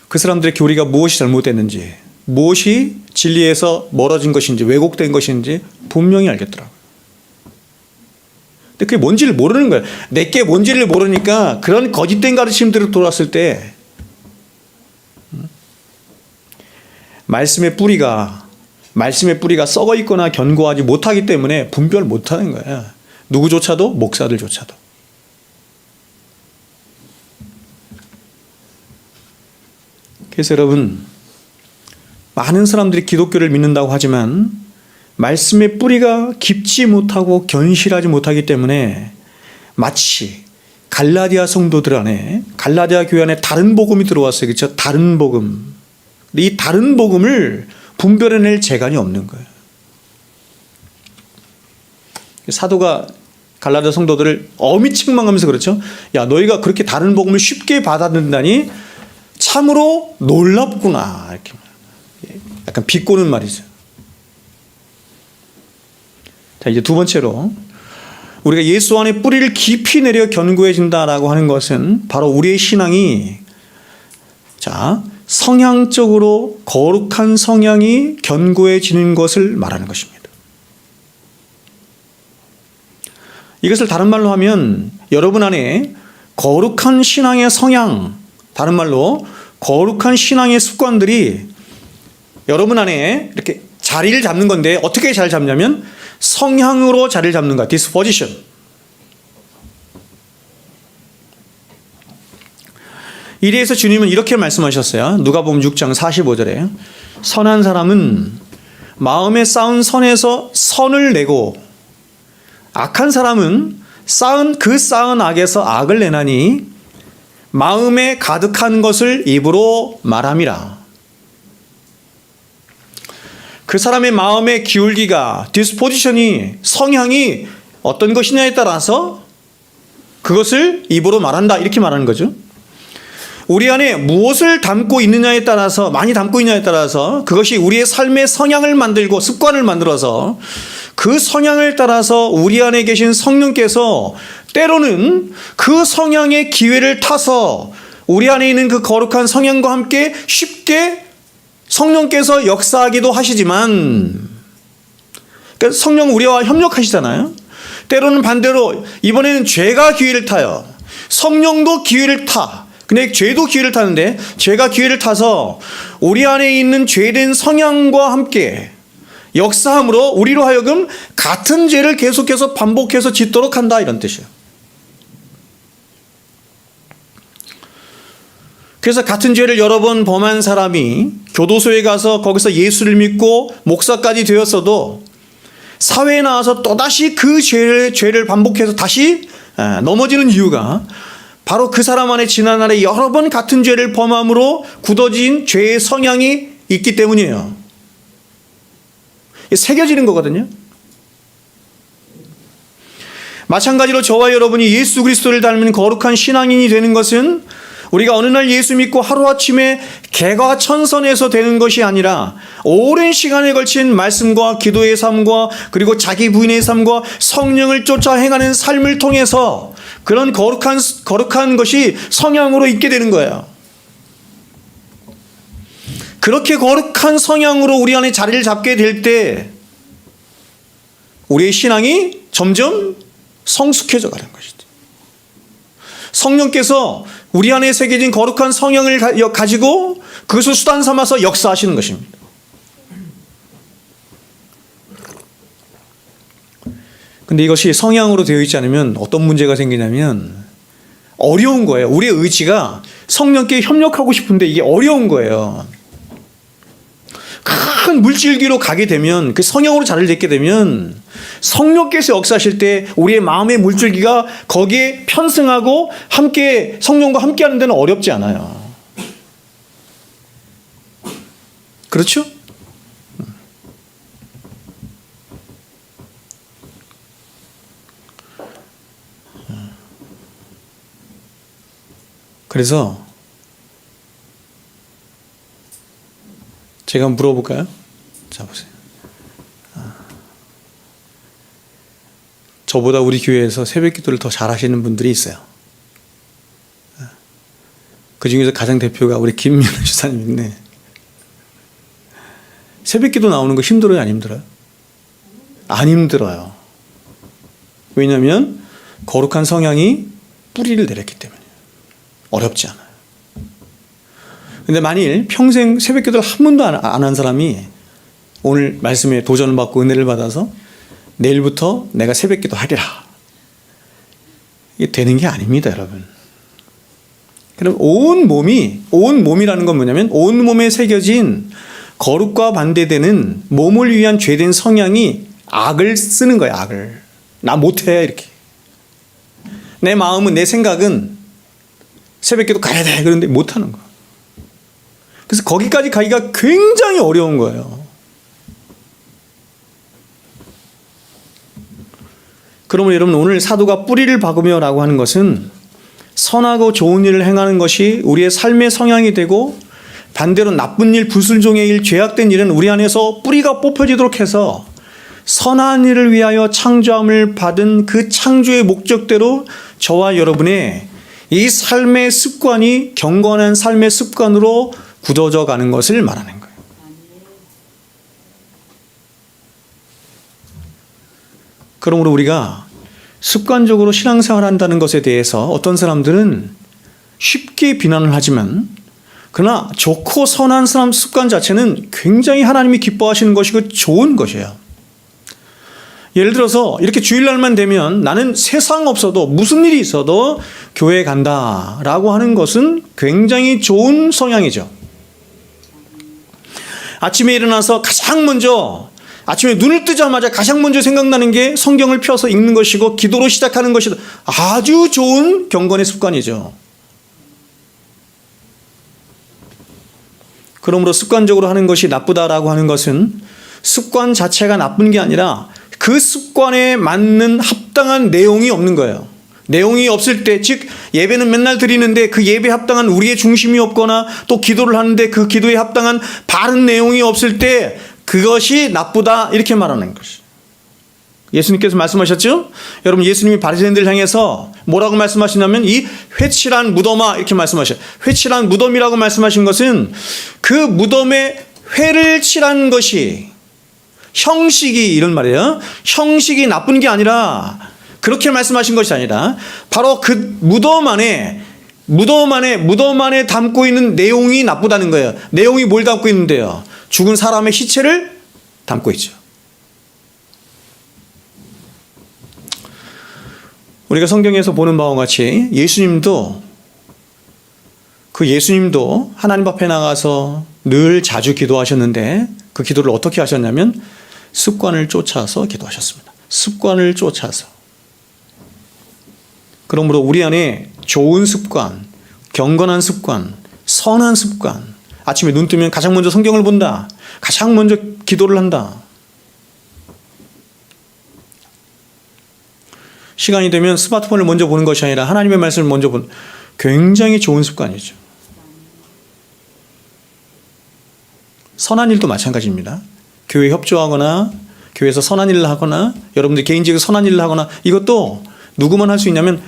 Speaker 1: 그 사람들의 교리가 무엇이 잘못됐는지, 무엇이 진리에서 멀어진 것인지, 왜곡된 것인지 분명히 알겠더라고요. 근데 그게 뭔지를 모르는 거예요. 내게 뭔지를 모르니까 그런 거짓된 가르침들을 돌았을 때 말씀의 뿌리가 썩어 있거나 견고하지 못하기 때문에 분별 못하는 거야. 누구조차도, 목사들조차도. 그래서 여러분, 많은 사람들이 기독교를 믿는다고 하지만 말씀의 뿌리가 깊지 못하고 견실하지 못하기 때문에 마치 갈라디아 성도들 안에, 갈라디아 교회 안에 다른 복음이 들어왔어요. 그렇죠? 다른 복음. 이 다른 복음을 분별해낼 재간이 없는 거예요. 사도가 갈라디아 성도들을 엄히 책망하면서 그렇죠. 야, 너희가 그렇게 다른 복음을 쉽게 받아들인다니 참으로 놀랍구나. 이렇게 약간 비꼬는 말이죠. 자, 이제 두 번째로 우리가 예수 안에 뿌리를 깊이 내려 견고해진다라고 하는 것은 바로 우리의 신앙이 성향적으로 거룩한 성향이 견고해지는 것을 말하는 것입니다. 이것을 다른 말로 하면 여러분 안에 거룩한 신앙의 성향, 다른 말로 거룩한 신앙의 습관들이 여러분 안에 이렇게 자리를 잡는 건데, 어떻게 잘 잡냐면 성향으로 자리를 잡는 거야. disposition. 이래서 주님은 이렇게 말씀하셨어요. 누가복음 6장 45절에 선한 사람은 마음에 쌓은 선에서 선을 내고 악한 사람은 쌓은 악에서 악을 내나니 마음에 가득한 것을 입으로 말함이라. 그 사람의 마음의 기울기가, 디스포지션이, 성향이 어떤 것이냐에 따라서 그것을 입으로 말한다, 이렇게 말하는 거죠. 우리 안에 무엇을 담고 있느냐에 따라서, 많이 담고 있느냐에 따라서 그것이 우리의 삶의 성향을 만들고 습관을 만들어서 그 성향을 따라서 우리 안에 계신 성령께서 때로는 그 성향의 기회를 타서 우리 안에 있는 그 거룩한 성향과 함께 쉽게 성령께서 역사하기도 하시지만, 그러니까 성령 우리와 협력하시잖아요. 때로는 반대로 이번에는 죄가 기회를 타요. 성령도 기회를 타. 근데 죄도 기회를 타는데, 죄가 기회를 타서 우리 안에 있는 죄된 성향과 함께 역사함으로 우리로 하여금 같은 죄를 계속해서 반복해서 짓도록 한다, 이런 뜻이에요. 그래서 같은 죄를 여러 번 범한 사람이 교도소에 가서 거기서 예수를 믿고 목사까지 되었어도 사회에 나와서 또다시 그 죄를 반복해서 다시 넘어지는 이유가 바로 그 사람 안에 지난날에 여러 번 같은 죄를 범함으로 굳어진 죄의 성향이 있기 때문이에요. 새겨지는 거거든요. 마찬가지로 저와 여러분이 예수 그리스도를 닮은 거룩한 신앙인이 되는 것은 우리가 어느 날 예수 믿고 하루아침에 개과천선해서 되는 것이 아니라 오랜 시간에 걸친 말씀과 기도의 삶과 그리고 자기 부인의 삶과 성령을 쫓아 행하는 삶을 통해서 그런 거룩한 것이 성향으로 있게 되는 거예요. 그렇게 거룩한 성향으로 우리 안에 자리를 잡게 될 때 우리의 신앙이 점점 성숙해져 가는 것이죠. 성령께서 우리 안에 새겨진 거룩한 성향을 가지고 그것을 수단 삼아서 역사하시는 것입니다. 근데 이것이 성향으로 되어 있지 않으면 어떤 문제가 생기냐면 어려운 거예요. 우리의 의지가 성령께 협력하고 싶은데 이게 어려운 거예요. 큰 물질기로 가게 되면, 그 성향으로 자리를 잡게 되면 성령께서 역사하실 때 우리의 마음의 물줄기가 거기에 편승하고 함께 성령과 함께 하는 데는 어렵지 않아요. 그렇죠? 그래서 제가 물어볼까요? 자, 보세요. 저보다 우리 교회에서 새벽 기도를 더 잘하시는 분들이 있어요. 그 중에서 가장 대표가 우리 김민우 주사님인데, 새벽 기도 나오는 거 힘들어요, 안 힘들어요? 안 힘들어요. 왜냐하면 거룩한 성향이 뿌리를 내렸기 때문이에요. 어렵지 않아요. 근데 만일 평생 새벽 기도를 한 번도 안 한 사람이 오늘 말씀에 도전을 받고 은혜를 받아서 내일부터 내가 새벽 기도 하리라, 이게 되는 게 아닙니다, 여러분. 그럼 온 몸이라는 건 뭐냐면 온 몸에 새겨진 거룩과 반대되는 몸을 위한 죄된 성향이 악을 쓰는 거예요. 악을. 나 못해, 이렇게. 내 마음은, 내 생각은 새벽 기도 가야 돼, 그런데 못하는 거예요. 그래서 거기까지 가기가 굉장히 어려운 거예요. 그러면 여러분, 오늘 사도가 뿌리를 박으며 라고 하는 것은 선하고 좋은 일을 행하는 것이 우리의 삶의 성향이 되고, 반대로 나쁜 일, 불순종의 일, 죄악된 일은 우리 안에서 뿌리가 뽑혀지도록 해서 선한 일을 위하여 창조함을 받은 그 창조의 목적대로 저와 여러분의 이 삶의 습관이 경건한 삶의 습관으로 굳어져 가는 것을 말하는 거예요. 그러므로 우리가 습관적으로 신앙생활을 한다는 것에 대해서 어떤 사람들은 쉽게 비난을 하지만, 그러나 좋고 선한 사람 습관 자체는 굉장히 하나님이 기뻐하시는 것이고 좋은 것이에요. 예를 들어서 이렇게 주일날만 되면 나는 세상 없어도 무슨 일이 있어도 교회에 간다라고 하는 것은 굉장히 좋은 성향이죠. 아침에 일어나서 가장 먼저, 아침에 눈을 뜨자마자 가장 먼저 생각나는 게 성경을 펴서 읽는 것이고 기도로 시작하는 것이 아주 좋은 경건의 습관이죠. 그러므로 습관적으로 하는 것이 나쁘다라고 하는 것은 습관 자체가 나쁜 게 아니라 그 습관에 맞는 합당한 내용이 없는 거예요. 내용이 없을 때, 즉 예배는 맨날 드리는데 그 예배에 합당한 우리의 중심이 없거나 또 기도를 하는데 그 기도에 합당한 바른 내용이 없을 때 그것이 나쁘다, 이렇게 말하는 것이죠. 예수님께서 말씀하셨죠? 여러분, 예수님이 바리새인들을 향해서 뭐라고 말씀하시냐면 이 회칠한 무덤아, 이렇게 말씀하셔요. 회칠한 무덤이라고 말씀하신 것은 그 무덤에 회를 칠한 것이, 형식이, 이런 말이에요. 형식이 나쁜 게 아니라, 그렇게 말씀하신 것이 아니라 바로 그 무덤 안에 담고 있는 내용이 나쁘다는 거예요. 내용이 뭘 담고 있는데요? 죽은 사람의 시체를 담고 있죠. 우리가 성경에서 보는 바와 같이 예수님도 하나님 앞에 나가서 늘 자주 기도하셨는데 그 기도를 어떻게 하셨냐면 습관을 쫓아서 기도하셨습니다. 습관을 쫓아서. 그러므로 우리 안에 좋은 습관, 경건한 습관, 선한 습관, 아침에 눈 뜨면 가장 먼저 성경을 본다, 가장 먼저 기도를 한다, 시간이 되면 스마트폰을 먼저 보는 것이 아니라 하나님의 말씀을 먼저 보는, 굉장히 좋은 습관이죠. 선한 일도 마찬가지입니다. 교회 협조하거나 교회에서 선한 일을 하거나 여러분들 개인적으로 선한 일을 하거나, 이것도 누구만 할 수 있냐면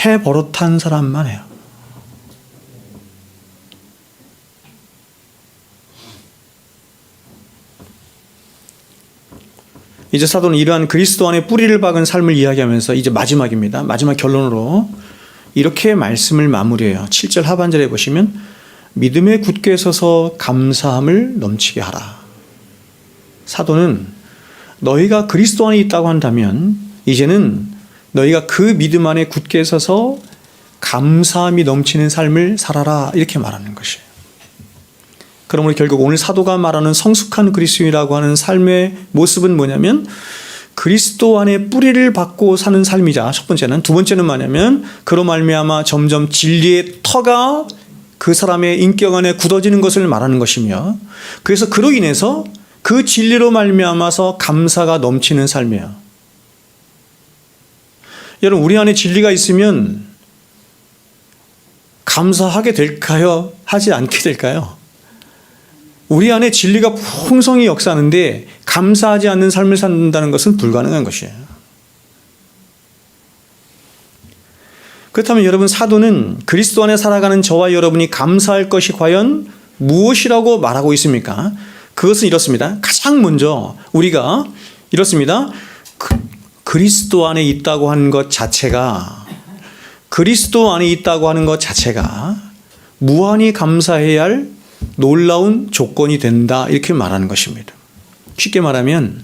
Speaker 1: 해 버릇한 사람만 해요. 이제 사도는 이러한 그리스도 안에 뿌리를 박은 삶을 이야기하면서 이제 마지막입니다. 마지막 결론으로 이렇게 말씀을 마무리해요. 7절 하반절에 보시면 믿음에 굳게 서서 감사함을 넘치게 하라. 사도는 너희가 그리스도 안에 있다고 한다면 이제는 너희가 그 믿음 안에 굳게 서서 감사함이 넘치는 삶을 살아라, 이렇게 말하는 것이에요. 그러므로 결국 오늘 사도가 말하는 성숙한 그리스도인이라고 하는 삶의 모습은 뭐냐면 그리스도 안에 뿌리를 박고 사는 삶이자 첫 번째는, 두 번째는 뭐냐면 그로 말미암아 점점 진리의 터가 그 사람의 인격 안에 굳어지는 것을 말하는 것이며, 그래서 그로 인해서 그 진리로 말미암아서 감사가 넘치는 삶이에요. 여러분, 우리 안에 진리가 있으면 감사하게 될까요? 하지 않게 될까요? 우리 안에 진리가 풍성히 역사하는데 감사하지 않는 삶을 산다는 것은 불가능한 것이에요. 그렇다면 여러분, 사도는 그리스도 안에 살아가는 저와 여러분이 감사할 것이 과연 무엇이라고 말하고 있습니까? 그것은 이렇습니다. 가장 먼저 우리가 이렇습니다. 그리스도 안에 있다고 하는 것 자체가, 그리스도 안에 있다고 하는 것 자체가 무한히 감사해야 할 놀라운 조건이 된다, 이렇게 말하는 것입니다. 쉽게 말하면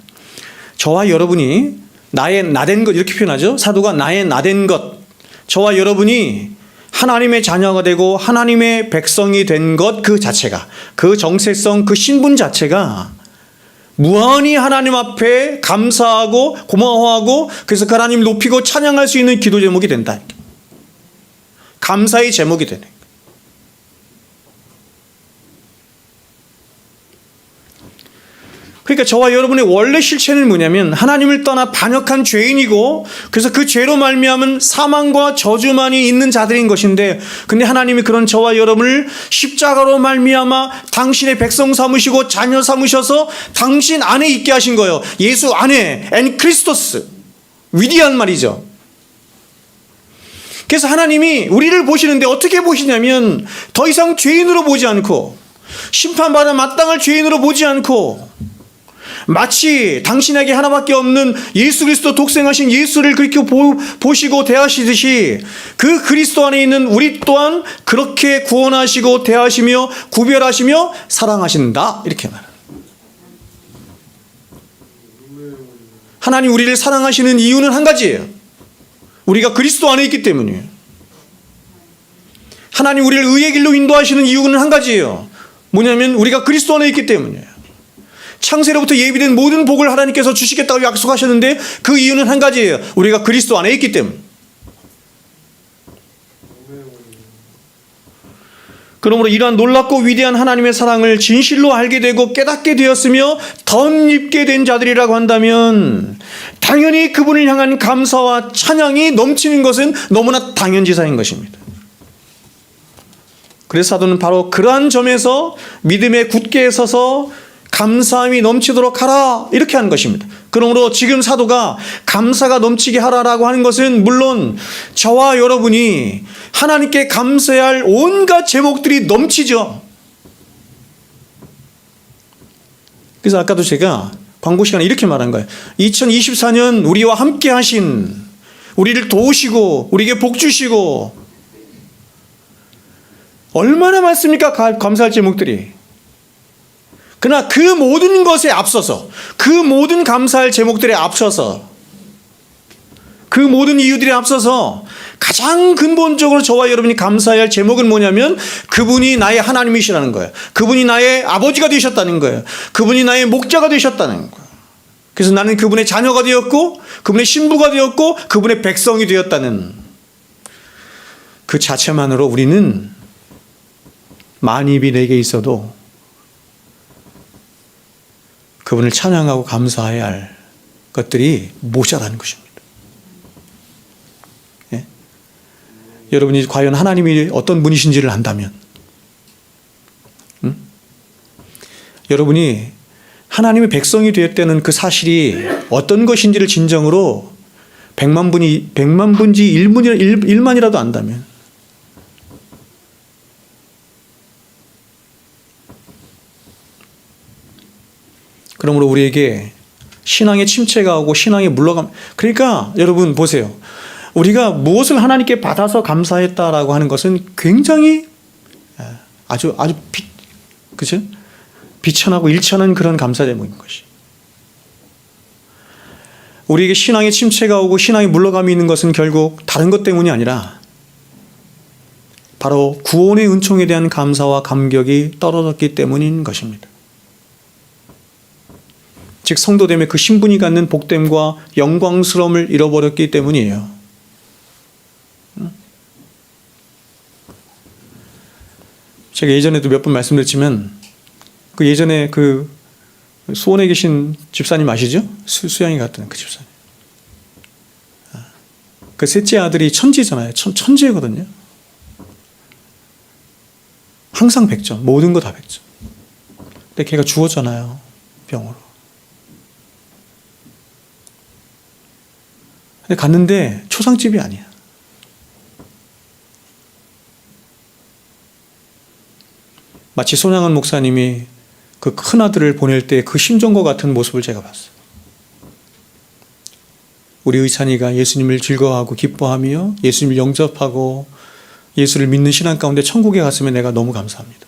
Speaker 1: 저와 여러분이 나의 나된 것, 이렇게 표현하죠. 사도가 나의 나된 것, 저와 여러분이 하나님의 자녀가 되고 하나님의 백성이 된 것 그 자체가, 그 정체성, 그 신분 자체가 무한히 하나님 앞에 감사하고 고마워하고 그래서 그 하나님을 높이고 찬양할 수 있는 기도 제목이 된다. 감사의 제목이 되네. 그러니까 저와 여러분의 원래 실체는 뭐냐면 하나님을 떠나 반역한 죄인이고, 그래서 그 죄로 말미암은 사망과 저주만이 있는 자들인 것인데, 근데 하나님이 그런 저와 여러분을 십자가로 말미암아 당신의 백성 삼으시고 자녀 삼으셔서 당신 안에 있게 하신 거예요. 예수 안에, 엔 크리스토스. 위대한 말이죠. 그래서 하나님이 우리를 보시는데 어떻게 보시냐면 더 이상 죄인으로 보지 않고 심판받아 마땅할 죄인으로 보지 않고 마치 당신에게 하나밖에 없는 예수 그리스도 독생하신 예수를 그렇게 보시고 대하시듯이 그 그리스도 안에 있는 우리 또한 그렇게 구원하시고 대하시며 구별하시며 사랑하신다. 이렇게 말합니다. 하나님 우리를 사랑하시는 이유는 한 가지예요. 우리가 그리스도 안에 있기 때문이에요. 하나님 우리를 의의 길로 인도하시는 이유는 한 가지예요. 뭐냐면 우리가 그리스도 안에 있기 때문이에요. 창세로부터 예비된 모든 복을 하나님께서 주시겠다고 약속하셨는데 그 이유는 한 가지예요. 우리가 그리스도 안에 있기 때문에. 그러므로 이러한 놀랍고 위대한 하나님의 사랑을 진실로 알게 되고 깨닫게 되었으며 덧입게 된 자들이라고 한다면 당연히 그분을 향한 감사와 찬양이 넘치는 것은 너무나 당연지사인 것입니다. 그래서 사도는 바로 그러한 점에서 믿음에 굳게 서서 감사함이 넘치도록 하라 이렇게 하는 것입니다. 그러므로 지금 사도가 감사가 넘치게 하라라고 하는 것은 물론 저와 여러분이 하나님께 감사해야 할 온갖 제목들이 넘치죠. 그래서 아까도 제가 광고 시간에 이렇게 말한 거예요. 2024년 우리와 함께 하신, 우리를 도우시고 우리에게 복 주시고 얼마나 많습니까? 감사할 제목들이. 그러나 그 모든 것에 앞서서, 그 모든 감사할 제목들에 앞서서, 그 모든 이유들에 앞서서 가장 근본적으로 저와 여러분이 감사해야 할 제목은 뭐냐면 그분이 나의 하나님이시라는 거예요. 그분이 나의 아버지가 되셨다는 거예요. 그분이 나의 목자가 되셨다는 거예요. 그래서 나는 그분의 자녀가 되었고 그분의 신부가 되었고 그분의 백성이 되었다는 그 자체만으로 우리는 만입이 내게 있어도 그분을 찬양하고 감사해야 할 것들이 모자라는 것입니다. 예? 여러분이 과연 하나님이 어떤 분이신지를 안다면, 여러분이 하나님의 백성이 되었다는 그 사실이 어떤 것인지를 진정으로 100만 분지 1만이라도 안다면, 그러므로 우리에게 신앙의 침체가 오고 신앙의 물러감. 그러니까 여러분 보세요. 우리가 무엇을 하나님께 받아서 감사했다라고 하는 것은 굉장히 아주 그죠? 비천하고 일천한 그런 감사 제목인 것이. 우리에게 신앙의 침체가 오고 신앙의 물러감이 있는 것은 결국 다른 것 때문이 아니라 바로 구원의 은총에 대한 감사와 감격이 떨어졌기 때문인 것입니다. 즉 성도됨의 그 신분이 갖는 복됨과 영광스러움을 잃어버렸기 때문이에요. 제가 예전에도 몇 번 말씀드렸지만 그 예전에 그 수원에 계신 집사님 아시죠? 수양이 갔던 그 집사님. 그 셋째 아들이 천지잖아요. 천지거든요. 항상 100점. 모든 거 다 100점. 근데 걔가 죽었잖아요. 병으로. 근데 갔는데 초상집이 아니야. 마치 손양원 목사님이 그 큰 아들을 보낼 때 그 심정과 같은 모습을 제가 봤어요. 우리 의찬이가 예수님을 즐거워하고 기뻐하며 예수님을 영접하고 예수를 믿는 신앙 가운데 천국에 갔으면 내가 너무 감사합니다.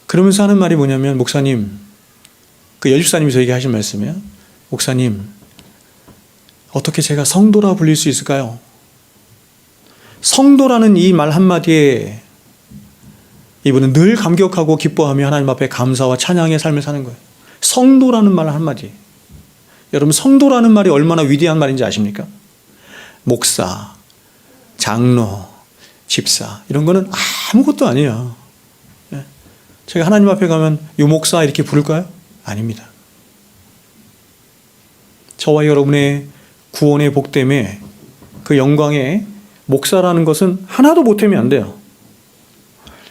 Speaker 1: 그러면서 하는 말이 뭐냐면, 목사님, 그 여집사님이 저에게 하신 말씀이에요. 목사님, 어떻게 제가 성도라 불릴 수 있을까요? 성도라는 이 말 한마디에 이분은 늘 감격하고 기뻐하며 하나님 앞에 감사와 찬양의 삶을 사는 거예요. 성도라는 말 한마디. 여러분, 성도라는 말이 얼마나 위대한 말인지 아십니까? 목사, 장로, 집사 이런 거는 아무것도 아니에요. 제가 하나님 앞에 가면 요 목사 이렇게 부를까요? 아닙니다. 저와 여러분의 구원의 복됨에 그 영광에 목사라는 것은 하나도 보탬이 안 돼요.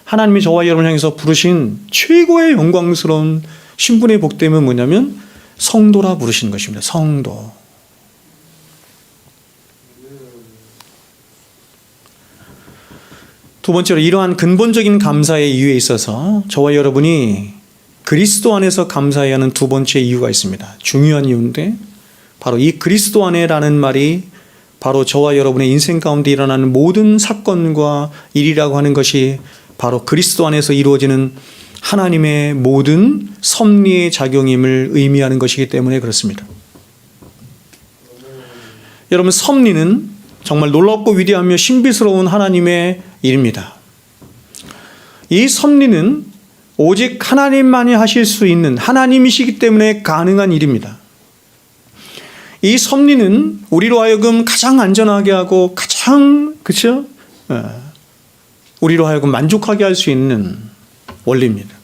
Speaker 1: 하나님이 저와 여러분을 향해서 부르신 최고의 영광스러운 신분의 복됨은 뭐냐면 성도라 부르신 것입니다. 성도. 두 번째로 이러한 근본적인 감사의 이유에 있어서 저와 여러분이 그리스도 안에서 감사해야 하는 두 번째 이유가 있습니다. 중요한 이유인데 바로 이 그리스도 안에라는 말이 바로 저와 여러분의 인생 가운데 일어나는 모든 사건과 일이라고 하는 것이 바로 그리스도 안에서 이루어지는 하나님의 모든 섭리의 작용임을 의미하는 것이기 때문에 그렇습니다. 여러분, 섭리는 정말 놀랍고 위대하며 신비스러운 하나님의 일입니다. 이 섭리는 오직 하나님만이 하실 수 있는, 하나님이시기 때문에 가능한 일입니다. 이 섭리는 우리로 하여금 가장 안전하게 하고 가장 우리로 하여금 만족하게 할 수 있는 원리입니다.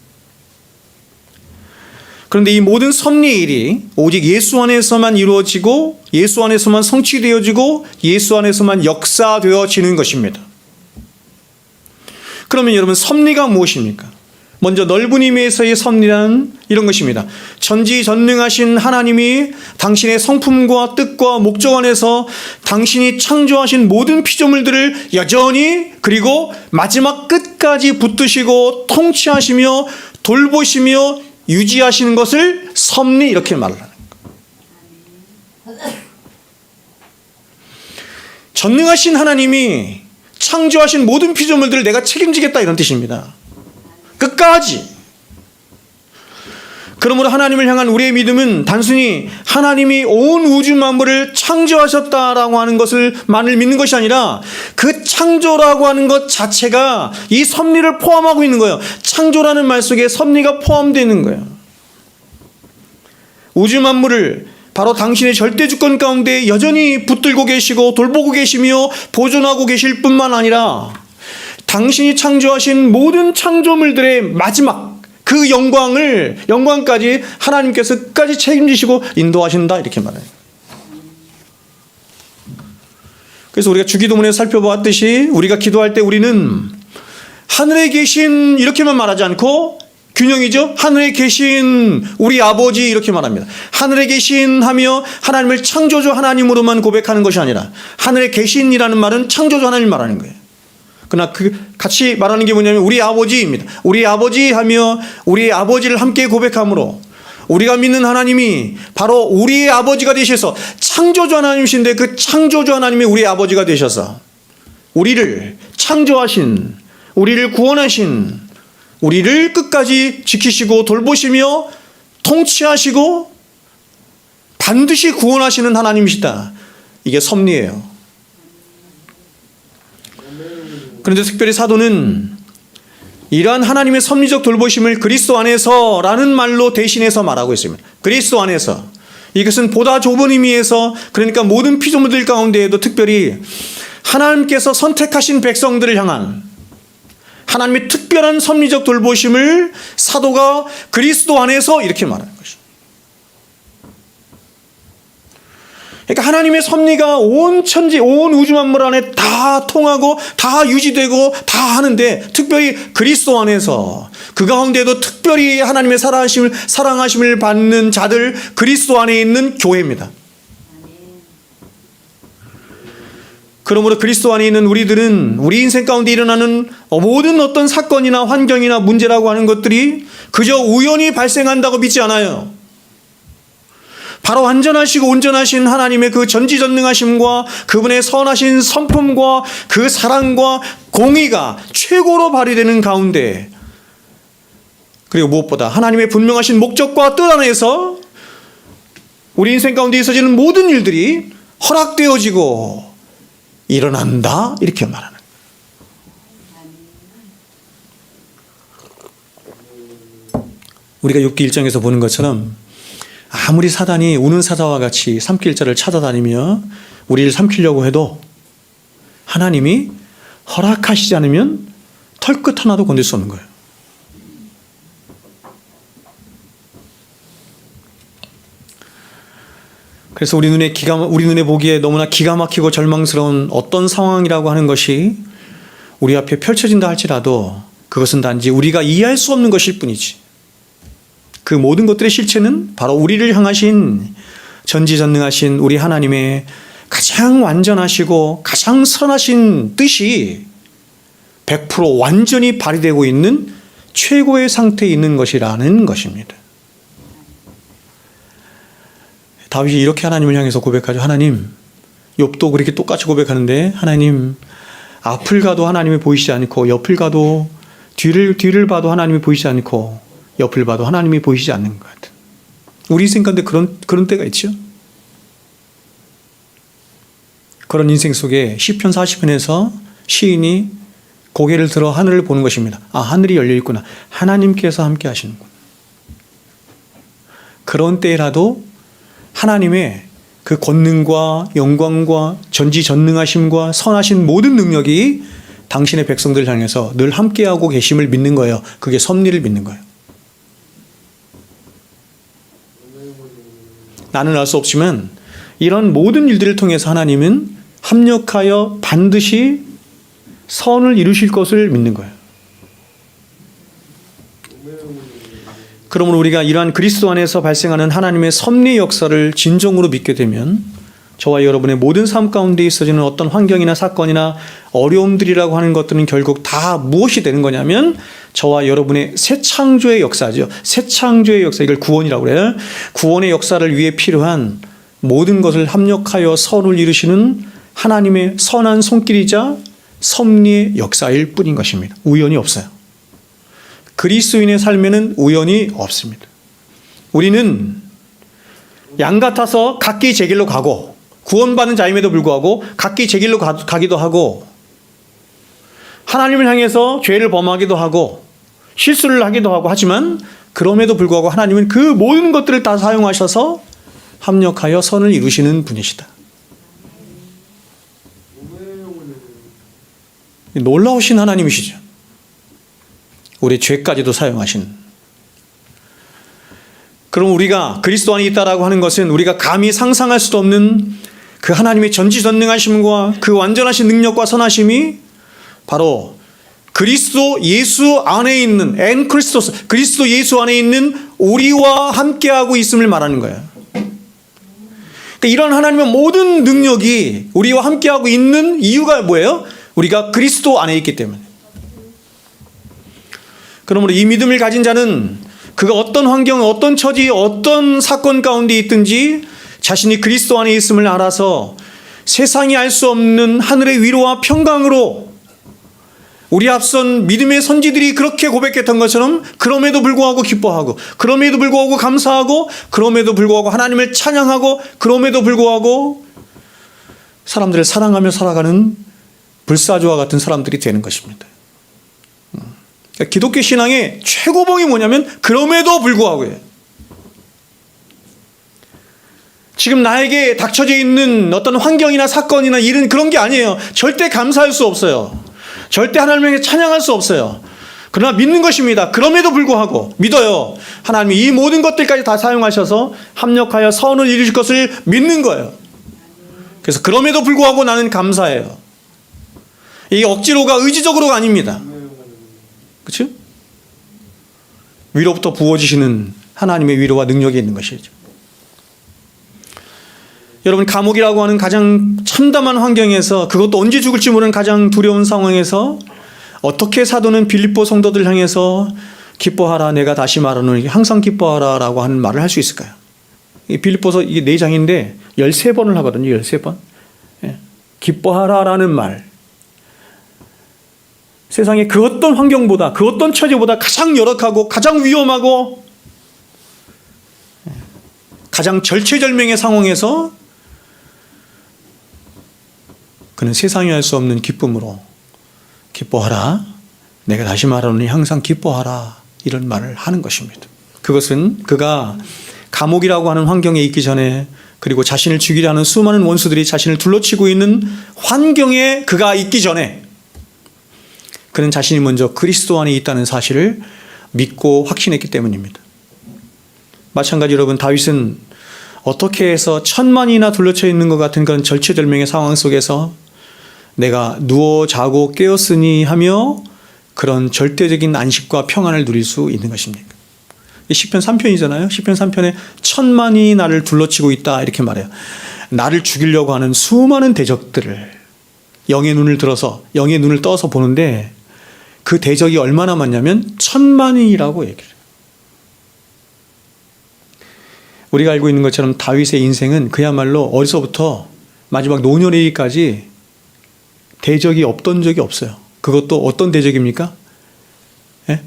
Speaker 1: 그런데 이 모든 섭리의 일이 오직 예수 안에서만 이루어지고 예수 안에서만 성취되어지고 예수 안에서만 역사되어지는 것입니다. 그러면 여러분, 섭리가 무엇입니까? 먼저 넓은 의미에서의 섭리란 이런 것입니다. 전지전능하신 하나님이 당신의 성품과 뜻과 목적 안에서 당신이 창조하신 모든 피조물들을 여전히 그리고 마지막 끝까지 붙드시고 통치하시며 돌보시며 유지하시는 것을 섭리, 이렇게 말을 하는 거예요. 전능하신 하나님이 창조하신 모든 피조물들을 내가 책임지겠다, 이런 뜻입니다. 끝까지. 그러므로 하나님을 향한 우리의 믿음은 단순히 하나님이 온 우주 만물을 창조하셨다라고 하는 것을만을 믿는 것이 아니라 그 창조라고 하는 것 자체가 이 섭리를 포함하고 있는 거예요. 창조라는 말 속에 섭리가 포함되어 있는 거예요. 우주 만물을 바로 당신의 절대 주권 가운데 여전히 붙들고 계시고 돌보고 계시며 보존하고 계실 뿐만 아니라 당신이 창조하신 모든 창조물들의 마지막 그 영광까지 하나님께서 끝까지 책임지시고 인도하신다, 이렇게 말해요. 그래서 우리가 주기도문에 살펴보았듯이 우리가 기도할 때 우리는 하늘에 계신, 이렇게만 말하지 않고 균형이죠. 하늘에 계신 우리 아버지, 이렇게 말합니다. 하늘에 계신 하며 하나님을 창조주 하나님으로만 고백하는 것이 아니라 하늘에 계신이라는 말은 창조주 하나님을 말하는 거예요. 그러나 같이 말하는 게 뭐냐면 우리 아버지입니다. 우리 아버지 하며 우리 아버지를 함께 고백함으로 우리가 믿는 하나님이 바로 우리의 아버지가 되셔서 창조주 하나님이신데 그 창조주 하나님이 우리의 아버지가 되셔서 우리를 창조하신, 우리를 구원하신, 우리를 끝까지 지키시고 돌보시며 통치하시고 반드시 구원하시는 하나님이시다. 이게 섭리예요. 그런데 특별히 사도는 이러한 하나님의 섭리적 돌보심을 그리스도 안에서라는 말로 대신해서 말하고 있습니다. 그리스도 안에서. 이것은 보다 좁은 의미에서, 그러니까 모든 피조물들 가운데에도 특별히 하나님께서 선택하신 백성들을 향한 하나님의 특별한 섭리적 돌보심을 사도가 그리스도 안에서, 이렇게 말하는 것입니다. 그러니까 하나님의 섭리가 온 천지, 온 우주 만물 안에 다 통하고 다 유지되고 다 하는데 특별히 그리스도 안에서 그 가운데도 특별히 하나님의 사랑하심을 받는 자들, 그리스도 안에 있는 교회입니다. 그러므로 그리스도 안에 있는 우리들은 우리 인생 가운데 일어나는 모든 어떤 사건이나 환경이나 문제라고 하는 것들이 그저 우연히 발생한다고 믿지 않아요. 바로 완전하시고 온전하신 하나님의 그 전지전능하심과 그분의 선하신 성품과 그 사랑과 공의가 최고로 발휘되는 가운데, 그리고 무엇보다 하나님의 분명하신 목적과 뜻 안에서 우리 인생 가운데 있어지는 모든 일들이 허락되어지고 일어난다, 이렇게 말하는 거예요. 우리가 욥기 1장에서 보는 것처럼 아무리 사단이 우는 사자와 같이 삼킬 자를 찾아다니며 우리를 삼키려고 해도 하나님이 허락하시지 않으면 털끝 하나도 건들 수 없는 거예요. 그래서 우리 눈에 보기에 너무나 기가 막히고 절망스러운 어떤 상황이라고 하는 것이 우리 앞에 펼쳐진다 할지라도 그것은 단지 우리가 이해할 수 없는 것일 뿐이지, 그 모든 것들의 실체는 바로 우리를 향하신 전지전능하신 우리 하나님의 가장 완전하시고 가장 선하신 뜻이 100% 완전히 발휘되고 있는 최고의 상태에 있는 것이라는 것입니다. 다윗이 이렇게 하나님을 향해서 고백하죠. 하나님, 욥도 그렇게 똑같이 고백하는데, 하나님, 앞을 가도 하나님이 보이시지 않고 옆을 가도 뒤를 봐도 하나님이 보이지 않고 옆을 봐도 하나님이 보이시지 않는 것 같은, 우리 인생 가운데 그런 때가 있죠. 그런 인생 속에 시편 40편에서 시인이 고개를 들어 하늘을 보는 것입니다. 아, 하늘이 열려 있구나. 하나님께서 함께 하시는구나. 그런 때라도 하나님의 그 권능과 영광과 전지전능하심과 선하신 모든 능력이 당신의 백성들을 향해서 늘 함께하고 계심을 믿는 거예요. 그게 섭리를 믿는 거예요. 나는 알 수 없지만 이런 모든 일들을 통해서 하나님은 합력하여 반드시 선을 이루실 것을 믿는 거예요. 그러므로 우리가 이러한 그리스도 안에서 발생하는 하나님의 섭리 역사를 진정으로 믿게 되면 저와 여러분의 모든 삶 가운데 있어지는 어떤 환경이나 사건이나 어려움들이라고 하는 것들은 결국 다 무엇이 되는 거냐면 저와 여러분의 새 창조의 역사죠. 새 창조의 역사, 이걸 구원이라고 그래요. 구원의 역사를 위해 필요한 모든 것을 합력하여 선을 이루시는 하나님의 선한 손길이자 섭리의 역사일 뿐인 것입니다. 우연이 없어요. 그리스도인의 삶에는 우연이 없습니다. 우리는 양 같아서 각기 제 길로 가고 구원받은 자임에도 불구하고 각기 제 길로 가기도 하고 하나님을 향해서 죄를 범하기도 하고 실수를 하기도 하고 하지만 그럼에도 불구하고 하나님은 그 모든 것들을 다 사용하셔서 합력하여 선을 이루시는 분이시다. 놀라우신 하나님이시죠. 우리 죄까지도 사용하시는. 그럼 우리가 그리스도 안에 있다라고 하는 것은 우리가 감히 상상할 수도 없는 그 하나님의 전지전능하심과 그 완전하신 능력과 선하심이 바로 그리스도 예수 안에 있는 엔 크리스토스, 그리스도 예수 안에 있는 우리와 함께하고 있음을 말하는 거예요. 그러니까 이런 하나님의 모든 능력이 우리와 함께하고 있는 이유가 뭐예요? 우리가 그리스도 안에 있기 때문에. 그러므로 이 믿음을 가진 자는 그가 어떤 환경, 어떤 처지, 어떤 사건 가운데 있든지 자신이 그리스도 안에 있음을 알아서 세상이 알 수 없는 하늘의 위로와 평강으로 우리 앞선 믿음의 선지들이 그렇게 고백했던 것처럼 그럼에도 불구하고 기뻐하고 그럼에도 불구하고 감사하고 그럼에도 불구하고 하나님을 찬양하고 그럼에도 불구하고 사람들을 사랑하며 살아가는 불사조와 같은 사람들이 되는 것입니다. 그러니까 기독교 신앙의 최고봉이 뭐냐면 그럼에도 불구하고예요. 지금 나에게 닥쳐져 있는 어떤 환경이나 사건이나 일은 그런 게 아니에요. 절대 감사할 수 없어요. 절대 하나님에게 찬양할 수 없어요. 그러나 믿는 것입니다. 그럼에도 불구하고 믿어요. 하나님이 이 모든 것들까지 다 사용하셔서 합력하여 선을 이루실 것을 믿는 거예요. 그래서 그럼에도 불구하고 나는 감사해요. 이게 억지로가 의지적으로가 아닙니다. 그렇죠? 위로부터 부어지시는 하나님의 위로와 능력이 있는 것이죠. 여러분, 감옥이라고 하는 가장 참담한 환경에서, 그것도 언제 죽을지 모르는 가장 두려운 상황에서 어떻게 사도는 빌립보 성도들 향해서 기뻐하라, 내가 다시 말하노니 항상 기뻐하라 라고 하는 말을 할 수 있을까요? 이 빌립보서 이게 4장인데 13번을 하거든요. 13번. 기뻐하라 라는 말. 세상에 그 어떤 환경보다, 그 어떤 처지보다 가장 열악하고 가장 위험하고 가장 절체절명의 상황에서 그는 세상이 할 수 없는 기쁨으로 기뻐하라, 내가 다시 말하노니 항상 기뻐하라, 이런 말을 하는 것입니다. 그것은 그가 감옥이라고 하는 환경에 있기 전에, 그리고 자신을 죽이려 하는 수많은 원수들이 자신을 둘러치고 있는 환경에 그가 있기 전에 그는 자신이 먼저 그리스도 안에 있다는 사실을 믿고 확신했기 때문입니다. 마찬가지로 여러분, 다윗은 어떻게 해서 1000만이나 둘러쳐 있는 것 같은 그런 절체절명의 상황 속에서 내가 누워 자고 깨었으니 하며 그런 절대적인 안식과 평안을 누릴 수 있는 것입니까? 시편 3편이잖아요. 시편 3편에 1000만이 나를 둘러치고 있다, 이렇게 말해요. 나를 죽이려고 하는 수많은 대적들을 영의 눈을 떠서 보는데 그 대적이 얼마나 많냐면 1000만이라고 얘기를 해요. 우리가 알고 있는 것처럼 다윗의 인생은 그야말로 어려서부터 마지막 노년이기까지 대적이 없던 적이 없어요. 그것도 어떤 대적입니까? 예?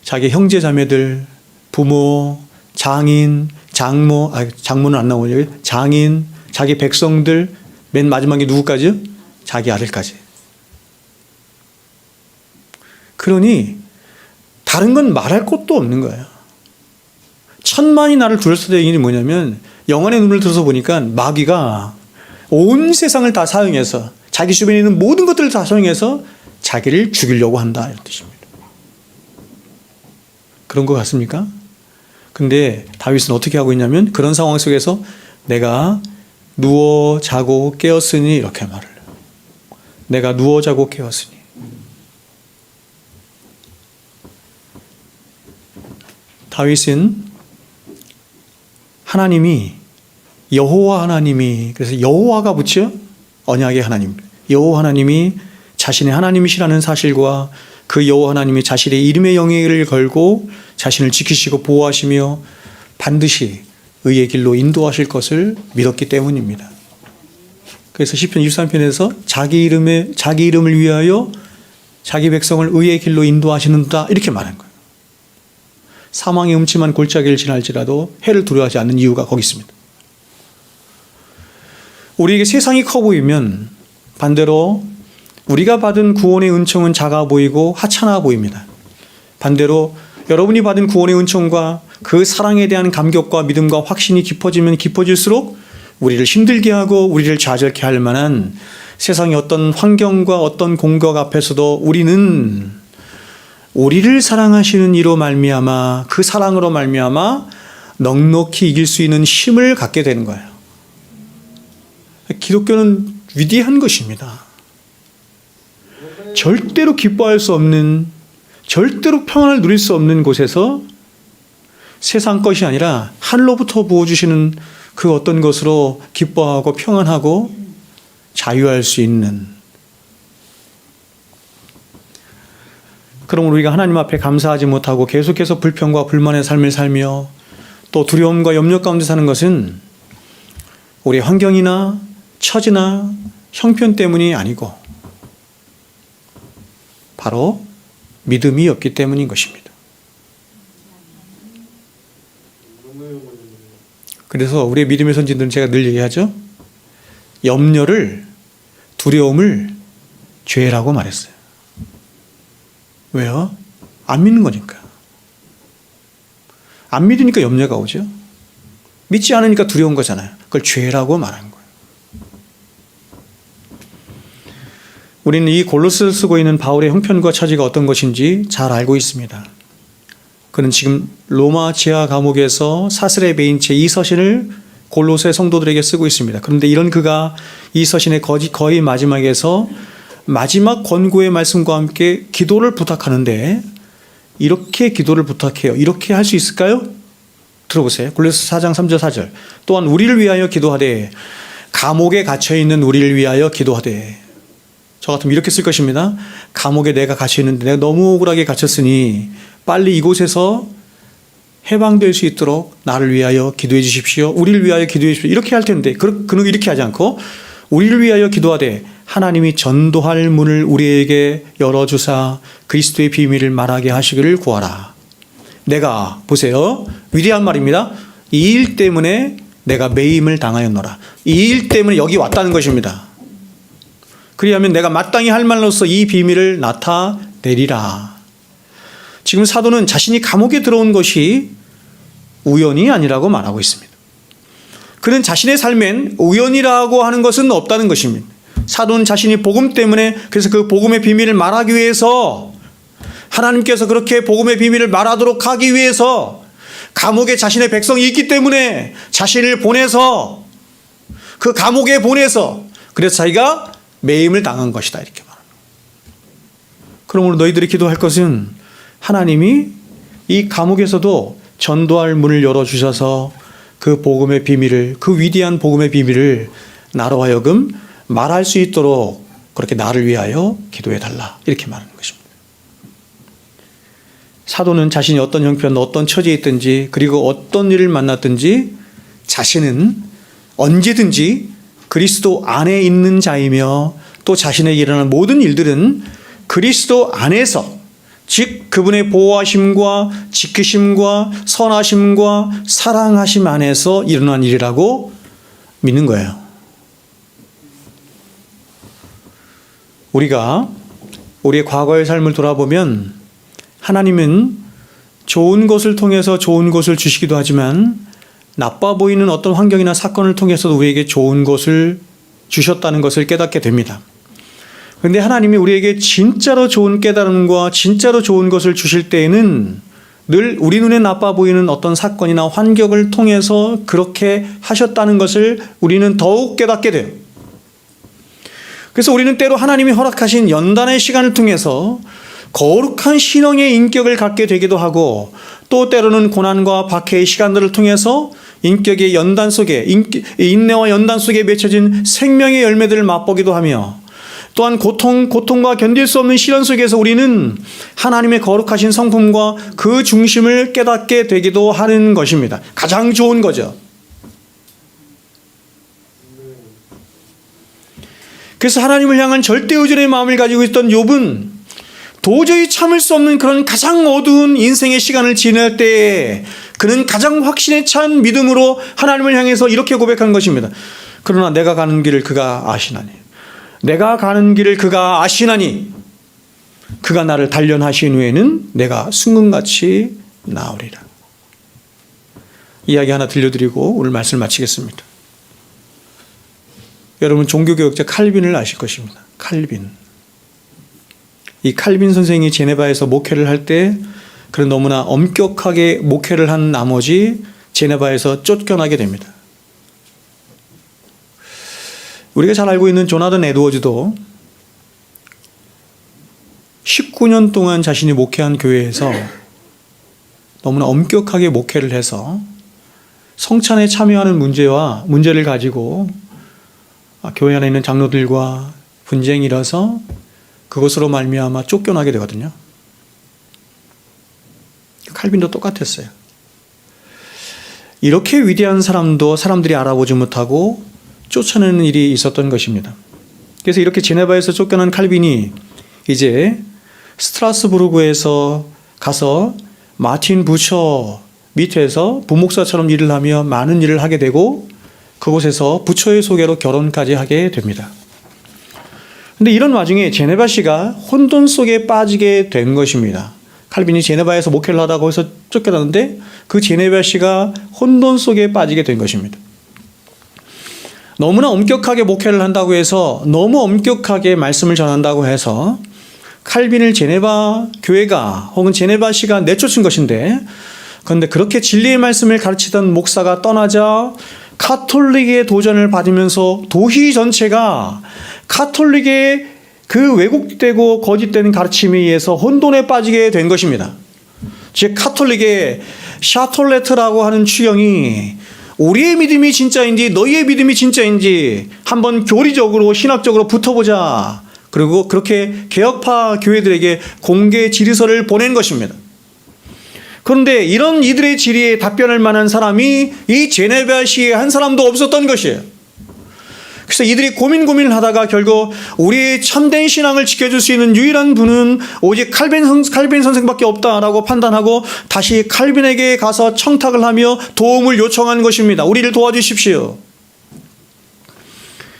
Speaker 1: 자기 형제 자매들, 부모, 장인, 장모, 장모는 안 나오죠. 장인, 자기 백성들, 맨 마지막에 누구까지요? 자기 아들까지. 그러니 다른 건 말할 것도 없는 거예요. 1000만이 나를 둘러싸는 얘기는 뭐냐면 영안의 눈을 들어서 보니까 마귀가 온 세상을 다 사용해서 자기 주변에 있는 모든 것들을 다 사용해서 자기를 죽이려고 한다 이런 뜻입니다. 그런 것 같습니까? 근데 다윗은 어떻게 하고 있냐면 그런 상황 속에서 내가 누워 자고 깨었으니 이렇게 말을 해요. 내가 누워 자고 깨었으니. 다윗은 하나님이 여호와 하나님이 그래서 여호와가 붙여 언약의 하나님 여호와 하나님이 자신의 하나님이시라는 사실과 그 여호와 하나님이 자신의 이름의 영예를 걸고 자신을 지키시고 보호하시며 반드시 의의 길로 인도하실 것을 믿었기 때문입니다. 그래서 시편 23편에서 자기 이름을 위하여 자기 백성을 의의 길로 인도하시는다 이렇게 말한 거예요. 사망의 음침한 골짜기를 지날지라도 해를 두려워하지 않는 이유가 거기 있습니다. 우리에게 세상이 커 보이면 반대로 우리가 받은 구원의 은총은 작아 보이고 하찮아 보입니다. 반대로 여러분이 받은 구원의 은총과 그 사랑에 대한 감격과 믿음과 확신이 깊어지면 깊어질수록 우리를 힘들게 하고 우리를 좌절케 할 만한 세상의 어떤 환경과 어떤 공격 앞에서도 우리는 우리를 사랑하시는 이로 말미암아 그 사랑으로 말미암아 넉넉히 이길 수 있는 힘을 갖게 되는 거예요. 기독교는 위대한 것입니다. 절대로 기뻐할 수 없는, 절대로 평안을 누릴 수 없는 곳에서 세상 것이 아니라 하늘로부터 부어주시는 그 어떤 것으로 기뻐하고 평안하고 자유할 수 있는. 그럼 우리가 하나님 앞에 감사하지 못하고 계속해서 불평과 불만의 삶을 살며 또 두려움과 염려 가운데 사는 것은 우리의 환경이나 처지나 형편 때문이 아니고 바로 믿음이 없기 때문인 것입니다. 그래서 우리의 믿음의 선진들은 제가 늘 얘기하죠. 염려를, 두려움을 죄라고 말했어요. 왜요? 안 믿는 거니까. 안 믿으니까 염려가 오죠. 믿지 않으니까 두려운 거잖아요. 그걸 죄라고 말한 거예요. 우리는 이 골로새를 쓰고 있는 바울의 형편과 처지가 어떤 것인지 잘 알고 있습니다. 그는 지금 로마 지하 감옥에서 사슬에 매인 채 이 서신을 골로새 성도들에게 쓰고 있습니다. 그런데 이런 그가 이 서신의 거의 마지막에서 마지막 권고의 말씀과 함께 기도를 부탁하는데 이렇게 기도를 부탁해요. 이렇게 할 수 있을까요? 들어보세요. 골로새 4장 3절 4절. 또한 우리를 위하여 기도하되 감옥에 갇혀있는 우리를 위하여 기도하되. 저 같으면 이렇게 쓸 것입니다. 감옥에 내가 갇혀있는데 내가 너무 억울하게 갇혔으니 빨리 이곳에서 해방될 수 있도록 나를 위하여 기도해 주십시오. 우리를 위하여 기도해 주십시오. 이렇게 할 텐데 그는 이렇게 하지 않고 우리를 위하여 기도하되 하나님이 전도할 문을 우리에게 열어주사 그리스도의 비밀을 말하게 하시기를 구하라. 내가 보세요. 위대한 말입니다. 이 일 때문에 내가 매임을 당하였노라. 이 일 때문에 여기 왔다는 것입니다. 그리하면 내가 마땅히 할 말로서 이 비밀을 나타내리라. 지금 사도는 자신이 감옥에 들어온 것이 우연이 아니라고 말하고 있습니다. 그는 자신의 삶엔 우연이라고 하는 것은 없다는 것입니다. 사도는 자신이 복음 때문에 그래서 그 복음의 비밀을 말하기 위해서 하나님께서 그렇게 복음의 비밀을 말하도록 하기 위해서 감옥에 자신의 백성이 있기 때문에 자신을 보내서 그 감옥에 보내서 그래서 자기가 매임을 당한 것이다 이렇게 말합니다. 그러므로 너희들이 기도할 것은 하나님이 이 감옥에서도 전도할 문을 열어주셔서 그 복음의 비밀을 그 위대한 복음의 비밀을 나로 하여금 말할 수 있도록 그렇게 나를 위하여 기도해 달라 이렇게 말하는 것입니다. 사도는 자신이 어떤 형편, 어떤 처지에 있든지 그리고 어떤 일을 만났든지 자신은 언제든지 그리스도 안에 있는 자이며 또 자신에게 일어나는 모든 일들은 그리스도 안에서, 즉 그분의 보호하심과 지키심과 선하심과 사랑하심 안에서 일어난 일이라고 믿는 거예요. 우리가 우리의 과거의 삶을 돌아보면 하나님은 좋은 것을 통해서 좋은 것을 주시기도 하지만 나빠 보이는 어떤 환경이나 사건을 통해서도 우리에게 좋은 것을 주셨다는 것을 깨닫게 됩니다. 그런데 하나님이 우리에게 진짜로 좋은 깨달음과 진짜로 좋은 것을 주실 때에는 늘 우리 눈에 나빠 보이는 어떤 사건이나 환경을 통해서 그렇게 하셨다는 것을 우리는 더욱 깨닫게 돼요. 그래서 우리는 때로 하나님이 허락하신 연단의 시간을 통해서 거룩한 신앙의 인격을 갖게 되기도 하고, 또 때로는 고난과 박해의 시간들을 통해서 인격의 연단 속에, 인내와 연단 속에 맺혀진 생명의 열매들을 맛보기도 하며, 또한 고통과 견딜 수 없는 시련 속에서 우리는 하나님의 거룩하신 성품과 그 중심을 깨닫게 되기도 하는 것입니다. 가장 좋은 거죠. 그래서 하나님을 향한 절대의존의 마음을 가지고 있던 욥은 도저히 참을 수 없는 그런 가장 어두운 인생의 시간을 지낼 때에 그는 가장 확신에 찬 믿음으로 하나님을 향해서 이렇게 고백한 것입니다. 그러나 내가 가는 길을 그가 아시나니, 내가 가는 길을 그가 아시나니, 그가 나를 단련하신 후에는 내가 순금같이 나으리라. 이야기 하나 들려드리고 오늘 말씀을 마치겠습니다. 여러분 종교개혁자 칼빈을 아실 것입니다. 칼빈. 이 칼빈 선생이 제네바에서 목회를 할 때 그는 너무나 엄격하게 목회를 한 나머지 제네바에서 쫓겨나게 됩니다. 우리가 잘 알고 있는 조나단 에드워즈도 19년 동안 자신이 목회한 교회에서 너무나 엄격하게 목회를 해서 성찬에 참여하는 문제를 가지고 교회 안에 있는 장로들과 분쟁이 일어서 그것으로 말미암아 쫓겨나게 되거든요. 칼빈도 똑같았어요. 이렇게 위대한 사람도 사람들이 알아보지 못하고 쫓아내는 일이 있었던 것입니다. 그래서 이렇게 제네바에서 쫓겨난 칼빈이 이제 스트라스부르크에서 가서 마틴 부처 밑에서 부목사처럼 일을 하며 많은 일을 하게 되고 그곳에서 부처의 소개로 결혼까지 하게 됩니다. 그런데 이런 와중에 제네바시가 혼돈 속에 빠지게 된 것입니다. 칼빈이 제네바에서 목회를 하다가 거기서 쫓겨났는데 그 제네바시가 혼돈 속에 빠지게 된 것입니다. 너무나 엄격하게 목회를 한다고 해서, 너무 엄격하게 말씀을 전한다고 해서 칼빈을 제네바 교회가 혹은 제네바시가 내쫓은 것인데, 그런데 그렇게 진리의 말씀을 가르치던 목사가 떠나자 카톨릭의 도전을 받으면서 도시 전체가 카톨릭의 그 왜곡되고 거짓된 가르침에 의해서 혼돈에 빠지게 된 것입니다. 즉 카톨릭의 샤톨레트라고 하는 추경이 우리의 믿음이 진짜인지 너희의 믿음이 진짜인지 한번 교리적으로 신학적으로 붙어보자. 그리고 그렇게 개혁파 교회들에게 공개 질의서를 보낸 것입니다. 그런데 이런 이들의 질의에 답변할 만한 사람이 이 제네바시에 한 사람도 없었던 것이에요. 그래서 이들이 고민을 하다가 결국 우리의 참된 신앙을 지켜줄 수 있는 유일한 분은 오직 칼빈 선생밖에 없다라고 판단하고 다시 칼빈에게 가서 청탁을 하며 도움을 요청한 것입니다. 우리를 도와주십시오.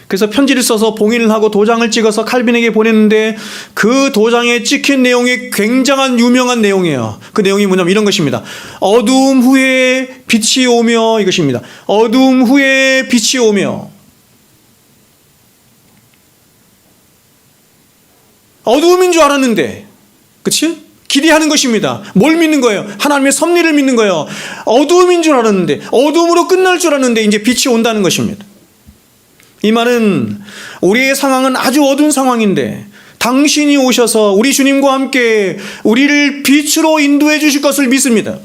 Speaker 1: 그래서 편지를 써서 봉인을 하고 도장을 찍어서 칼빈에게 보냈는데 그 도장에 찍힌 내용이 굉장한 유명한 내용이에요. 그 내용이 뭐냐면 이런 것입니다. 어두움 후에 빛이 오며, 이것입니다. 어두움 후에 빛이 오며. 어두움인 줄 알았는데, 그치? 기대하는 것입니다. 뭘 믿는 거예요? 하나님의 섭리를 믿는 거예요. 어두움인 줄 알았는데, 어두움으로 끝날 줄 알았는데 이제 빛이 온다는 것입니다. 이 말은 우리의 상황은 아주 어두운 상황인데 당신이 오셔서 우리 주님과 함께 우리를 빛으로 인도해 주실 것을 믿습니다.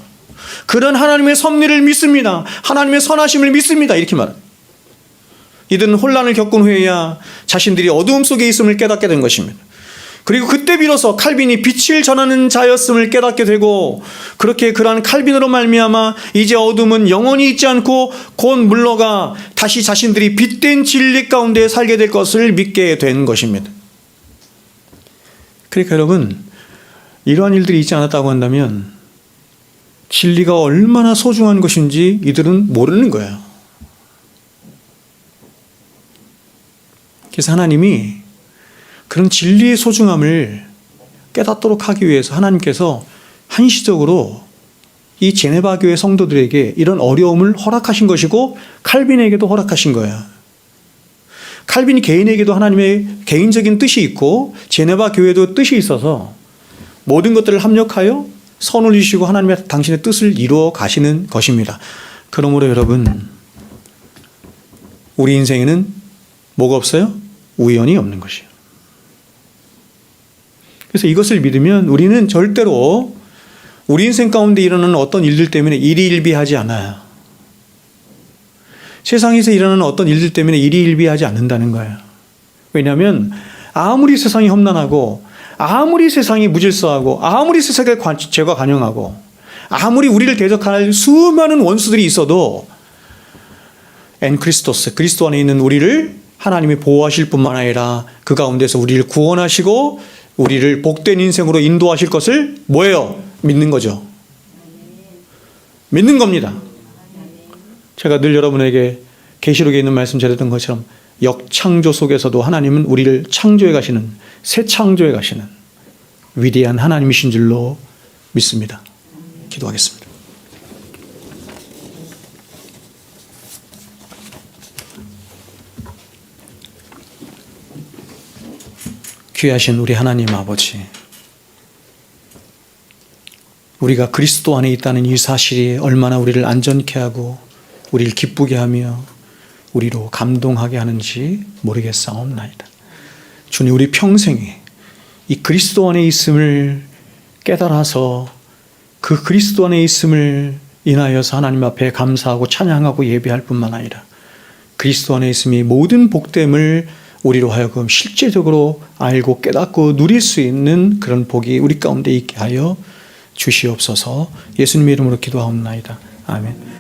Speaker 1: 그런 하나님의 섭리를 믿습니다. 하나님의 선하심을 믿습니다. 이렇게 말합니다. 이들은 혼란을 겪은 후에야 자신들이 어두움 속에 있음을 깨닫게 된 것입니다. 그리고 그때 비로소 칼빈이 빛을 전하는 자였음을 깨닫게 되고, 그렇게 그러한 칼빈으로 말미암아 이제 어둠은 영원히 있지 않고 곧 물러가 다시 자신들이 빛된 진리 가운데 살게 될 것을 믿게 된 것입니다. 그러니까 여러분, 이러한 일들이 있지 않았다고 한다면 진리가 얼마나 소중한 것인지 이들은 모르는 거예요. 그래서 하나님이 그런 진리의 소중함을 깨닫도록 하기 위해서 하나님께서 한시적으로 이 제네바 교회 성도들에게 이런 어려움을 허락하신 것이고, 칼빈에게도 허락하신 거예요. 칼빈 개인에게도 하나님의 개인적인 뜻이 있고 제네바 교회도 뜻이 있어서 모든 것들을 합력하여 선을 이루시고 하나님의 당신의 뜻을 이루어 가시는 것입니다. 그러므로 여러분, 우리 인생에는 뭐가 없어요? 우연이 없는 것이에요. 그래서 이것을 믿으면 우리는 절대로 우리 인생 가운데 일어나는 어떤 일들 때문에 일희일비하지 않아요. 세상에서 일어나는 어떤 일들 때문에 일희일비하지 않는다는 거예요. 왜냐하면 아무리 세상이 험난하고, 아무리 세상이 무질서하고, 아무리 세상에 죄가 관영하고, 아무리 우리를 대적할 수많은 원수들이 있어도 엔 크리스토스, 그리스도 안에 있는 우리를 하나님이 보호하실 뿐만 아니라 그 가운데서 우리를 구원하시고 우리를 복된 인생으로 인도하실 것을 뭐예요? 믿는 거죠. 믿는 겁니다. 제가 늘 여러분에게 계시록에 있는 말씀 전했던 것처럼 역창조 속에서도 하나님은 우리를 창조해 가시는, 새 창조해 가시는 위대한 하나님이신 줄로 믿습니다. 기도하겠습니다. 귀하신 우리 하나님 아버지, 우리가 그리스도 안에 있다는 이 사실이 얼마나 우리를 안전케 하고 우리를 기쁘게 하며 우리로 감동하게 하는지 모르겠사옵나이다. 주님, 우리 평생에 이 그리스도 안에 있음을 깨달아서 그 그리스도 안에 있음을 인하여서 하나님 앞에 감사하고 찬양하고 예배할 뿐만 아니라 그리스도 안에 있음이 모든 복됨을 우리로 하여금 실제적으로 알고 깨닫고 누릴 수 있는 그런 복이 우리 가운데 있게 하여 주시옵소서. 예수님의 이름으로 기도하옵나이다. 아멘.